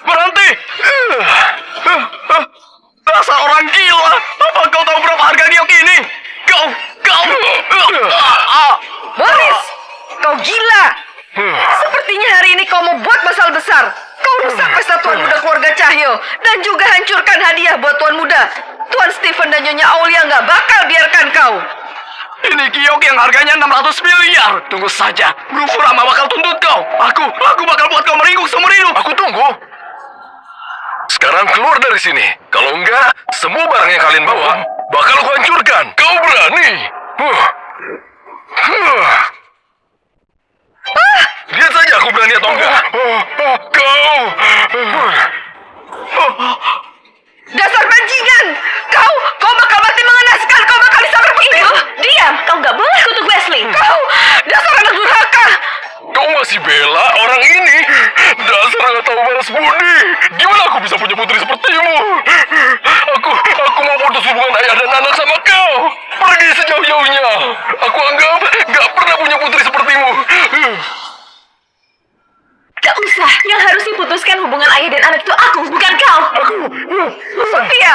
Berhenti! Dasar Nyonya Aulia nggak bakal biarkan kau. Ini kiok yang harganya 600 miliar. Tunggu saja, Guru Furama bakal tuntut kau. Aku bakal buat kau meringkuk seumur hidup. Aku tunggu. Sekarang keluar dari sini. Kalau enggak, semua barang yang kalian bawa bakal aku hancurkan. Kau berani? Lihat saja aku berani atau enggak. Kau. Dasar bajingan! Kau bakal mati mengenaskan. Kau bakal disambar begitu. Diam, kau nggak boleh kutuk Wesley. Kau dasar anak durhaka. Kau masih bela orang ini? Dasar nggak tahu balas budi. Gimana aku bisa punya putri sepertimu? Aku mau putus hubungan ayah dan anak sama kau. Pergi sejauh-jauhnya. Aku anggap nggak pernah punya putri sepertimu. Gak usah, yang harus diputuskan hubungan ayah dan anak itu aku, bukan kau. Sofia,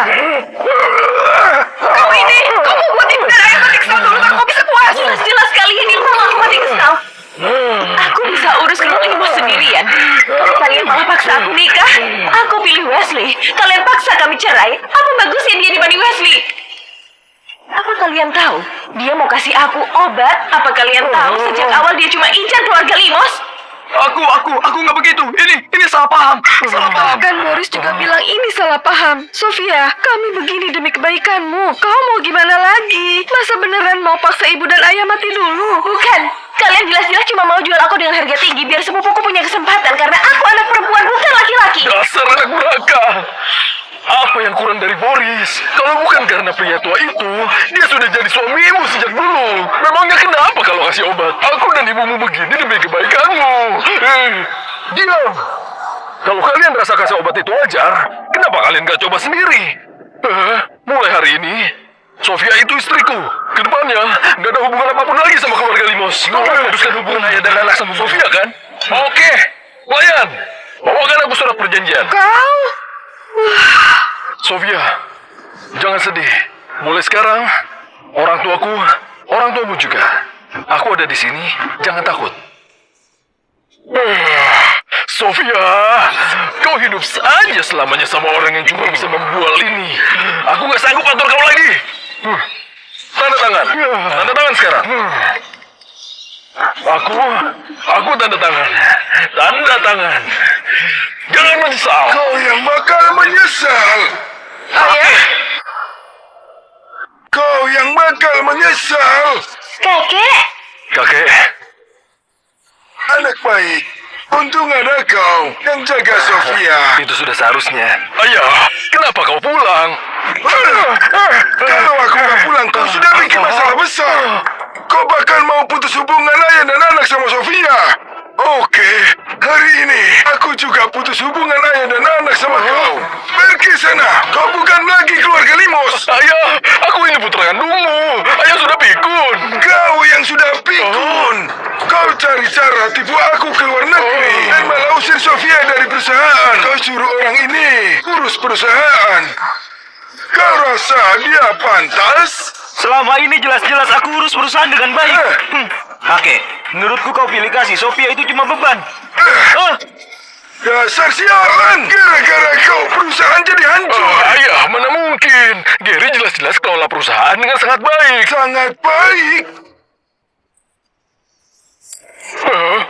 kau mau buat ibu dan ayah mati kesal dulu baru kau bisa puas. Jelas-jelas kali ini mau aku mati kesal. Aku bisa urus keluar Limos sendirian. Kalau kalian malah paksa aku nikah, aku pilih Wesley. Kalian paksa kami cerai, apa bagusnya dia dibanding Wesley? Apa kalian tahu dia mau kasih aku obat? Apa kalian tahu sejak awal dia cuma incar keluarga Limos? Aku nggak begitu. Ini salah paham. Bahkan Boris juga bilang ini salah paham. Sofia, kami begini demi kebaikanmu. Kau mau gimana lagi? Masa beneran mau paksa ibu dan ayah mati dulu? Bukan, kalian jelas-jelas cuma mau jual aku dengan harga tinggi biar sepupuku punya kesempatan karena aku anak perempuan bukan laki-laki. Dasar anak durhaka. Apa yang kurang dari Boris? Kalau bukan karena pria tua itu, dia sudah jadi suamimu sejak dulu. Memangnya kenapa kalau kasih obat? Aku dan ibumu begini demi kebaikanmu. Diam. Kalau kalian rasa kasih obat itu wajar, kenapa kalian gak coba sendiri? Mulai hari ini, Sofia itu istriku. Kedepannya, gak ada hubungan apapun lagi sama keluarga Limos. Kau memutuskan hubungan ayah dan anak sama Sofia, kan? Oke, pelayan. Bawakan aku surat perjanjian. Kau? Sofia, jangan sedih. Mulai sekarang, orang tuamu juga. Aku ada di sini, jangan takut. Sofia, kau hidup saja selamanya sama orang yang cuma bisa membual ini. Aku gak sanggup atur kau lagi. Tanda tangan. Tanda tangan sekarang. Aku tanda tangan. Tanda tangan. Jangan menyesal. Kau yang bakal menyesal. Ayah? Kau yang bakal menyesal. Kakek. Anak baik. Untung ada kau yang jaga Sofia. Itu sudah seharusnya. Ayah, kenapa kau pulang? Kalau aku nggak pulang, kau sudah bikin masalah besar. Kau bakal mau putus hubungan ayah dan anak sama Sofia. Oke, hari ini aku juga putus hubungan ayah dan anak sama kau. Pergi sana, kau bukan lagi keluarga Limos. Ayah, aku ini putra kandungmu. Ayah sudah pikun. Kau yang sudah pikun. Kau cari cara tipu aku ke luar negeri dan malah usir Sofia dari perusahaan. Kau suruh orang ini urus perusahaan. Kau rasa dia pantas? Selama ini jelas-jelas aku urus perusahaan dengan baik. Kakek, menurutku kau pilih kasih Sofia itu cuma beban. Dasar sialan. Gara-gara kau perusahaan jadi hancur. Ayah, mana mungkin. Gary jelas-jelas kelola perusahaan dengan sangat baik. Sangat baik.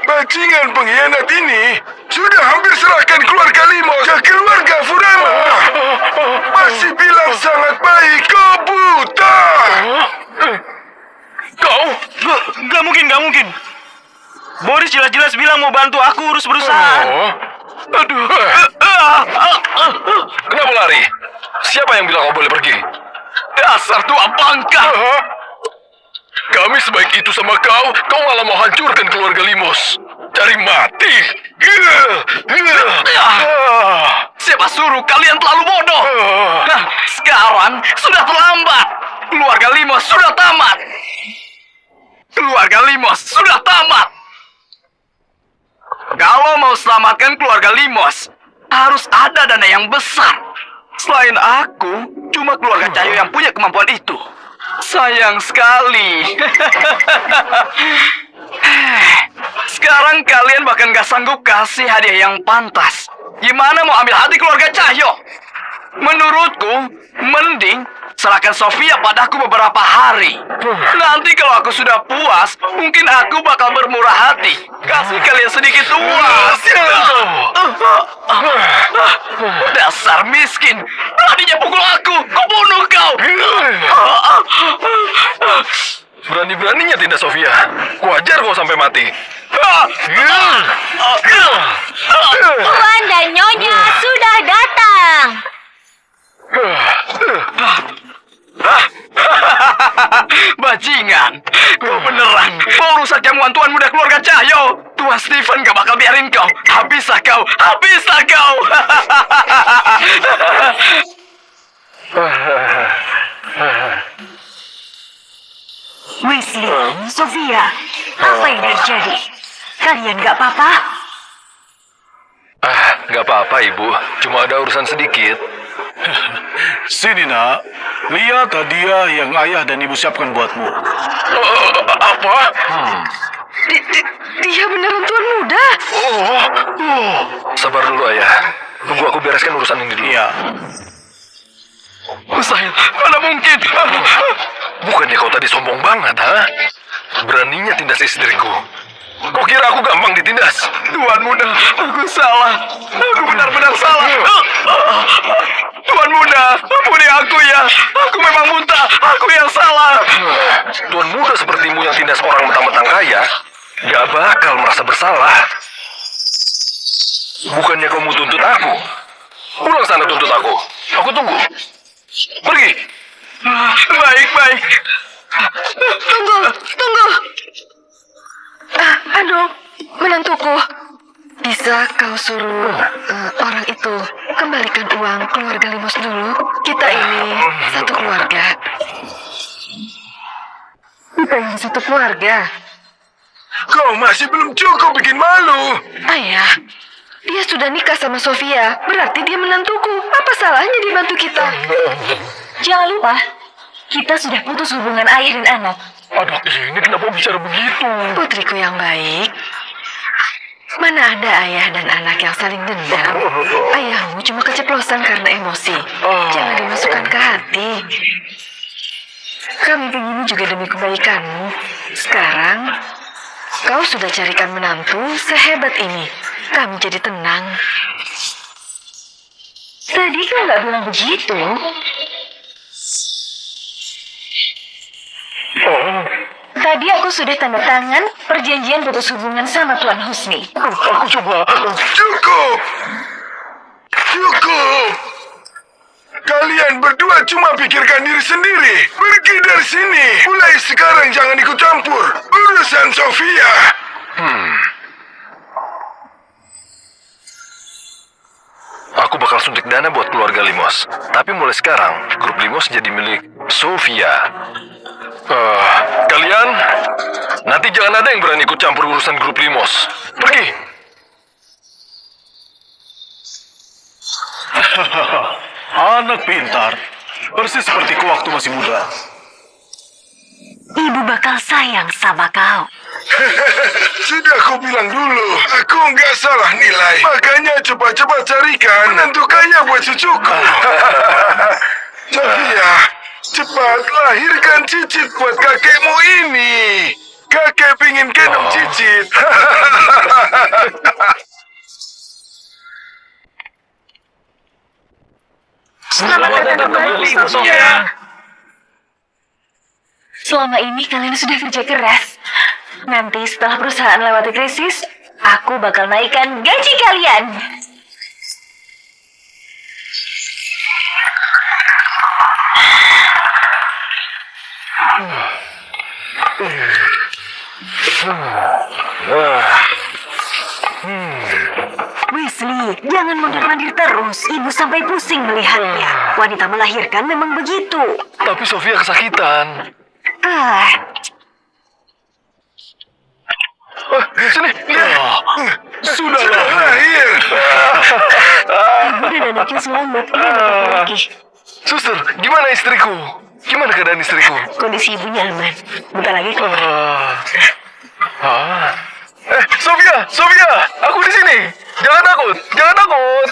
Bajingan pengkhianat ini sudah hampir serahkan keluarga Limos ke keluarga Furama. Masih bilang sangat baik, kau buta. Kau? Gak mungkin. Boris jelas-jelas bilang mau bantu aku urus perusahaan. Aduh. Kenapa lari? Siapa yang bilang kau boleh pergi? Dasar tua bangka. Kami sebaik itu sama kau malah mau hancurkan keluarga Limos. Cari mati. Siapa suruh kalian terlalu bodoh? Nah, sekarang sudah terlambat. Keluarga Limos sudah tamat. Keluarga Limos sudah tamat. Kalau mau selamatkan keluarga Limos, harus ada dana yang besar. Selain aku, cuma keluarga Cahyo yang punya kemampuan itu. Sayang sekali. Sekarang kalian bahkan gak sanggup kasih hadiah yang pantas. Gimana mau ambil hati keluarga Cahyo? Menurutku, mending serahkan Sofia padaku beberapa hari. Nanti kalau aku sudah puas, mungkin aku bakal bermurah hati. Kasih kalian sedikit uang. Dasar miskin, beraninya pukul aku, kubunuh kau. Berani-beraninya tindas Sofia. Kuajar kau sampai mati. Tuan dan Nyonya sudah datang. Bajingan, kau beneran mau rusak jamuan Tuan Muda keluarga Cahyo. Tuan Stephen gak bakal biarin kau. Habislah kau, habislah kau. Wesley, Sofia, apa yang terjadi? Kalian gak apa-apa? Nggak apa-apa, Ibu. Cuma ada urusan sedikit. Sini nak, lihat hadiah yang ayah dan ibu siapkan buatmu. Apa? Dia beneran Tuan Muda. Sabar dulu, Ayah. Tunggu aku bereskan urusan ini dulu. Iya. Mustahil, mana mungkin? Bukannya kau tadi sombong banget, ha? Beraninya tindas istriku. Kau kira aku gampang ditindas? Tuan Muda, aku salah. Aku benar-benar salah. Tuan Muda, ampuni aku ya. Aku memang buta. Aku yang salah. Tuan muda sepertimu yang tindas orang mentang-mentang kaya, gak bakal merasa bersalah. Bukannya kau mau tuntut aku? Pulang sana tuntut aku. Aku tunggu. Pergi. Baik. Tunggu. Aduh, menantuku. Bisa kau suruh orang itu kembalikan uang keluarga Limos dulu? Kita ini satu keluarga. Kita ini satu keluarga. Kau masih belum cukup bikin malu. Ayah, dia sudah nikah sama Sofia. Berarti dia menantuku. Apa salahnya dia bantu kita? Jangan lupa, kita sudah putus hubungan ayah dan anak. Anak ini kenapa bicara begitu? Putriku yang baik. Mana ada ayah dan anak yang saling dendam? Ayahmu cuma keceplosan karena emosi. Jangan dimasukkan ke hati. Kami begini juga demi kebaikanmu. Sekarang, kau sudah carikan menantu sehebat ini. Kami jadi tenang. Tadi kau nggak bilang begitu. Tadi aku sudah tanda tangan perjanjian putus hubungan sama Tuan Husni. Aku coba. Cukup. Kalian berdua cuma pikirkan diri sendiri. Pergi dari sini. Mulai sekarang jangan ikut campur urusan Sofia. Aku bakal suntik dana buat keluarga Limos. Tapi mulai sekarang, grup Limos jadi milik Sofia. Kalian, nanti jangan ada yang berani ikut campur urusan grup Limos. Pergi. Anak pintar, persis sepertiku waktu masih muda. Ibu bakal sayang sama kau. Sudah aku bilang dulu, aku nggak salah nilai. Makanya cepat-cepat carikan menantu kaya buat cucuku. Sofia, cepat lahirkan cicit buat kakekmu ini. Kakek pingin gendong cicit. Selamat datang kembali, Sofia. Selama ini kalian sudah kerja keras. Nanti setelah perusahaan lewati krisis, aku bakal naikkan gaji kalian. Wesley, jangan mundur-mandir terus. Ibu sampai pusing melihatnya. Wanita melahirkan memang begitu. Tapi Sofia kesakitan. Sini, lihat. Sudah lahir. Ibu dan anaknya selamat. Ini anak lagi. Suster, gimana istriku? Gimana keadaan istriku? Kondisi ibunya aman. Bentar lagi keluar. Sofia, aku di sini. Jangan takut, jangan takut.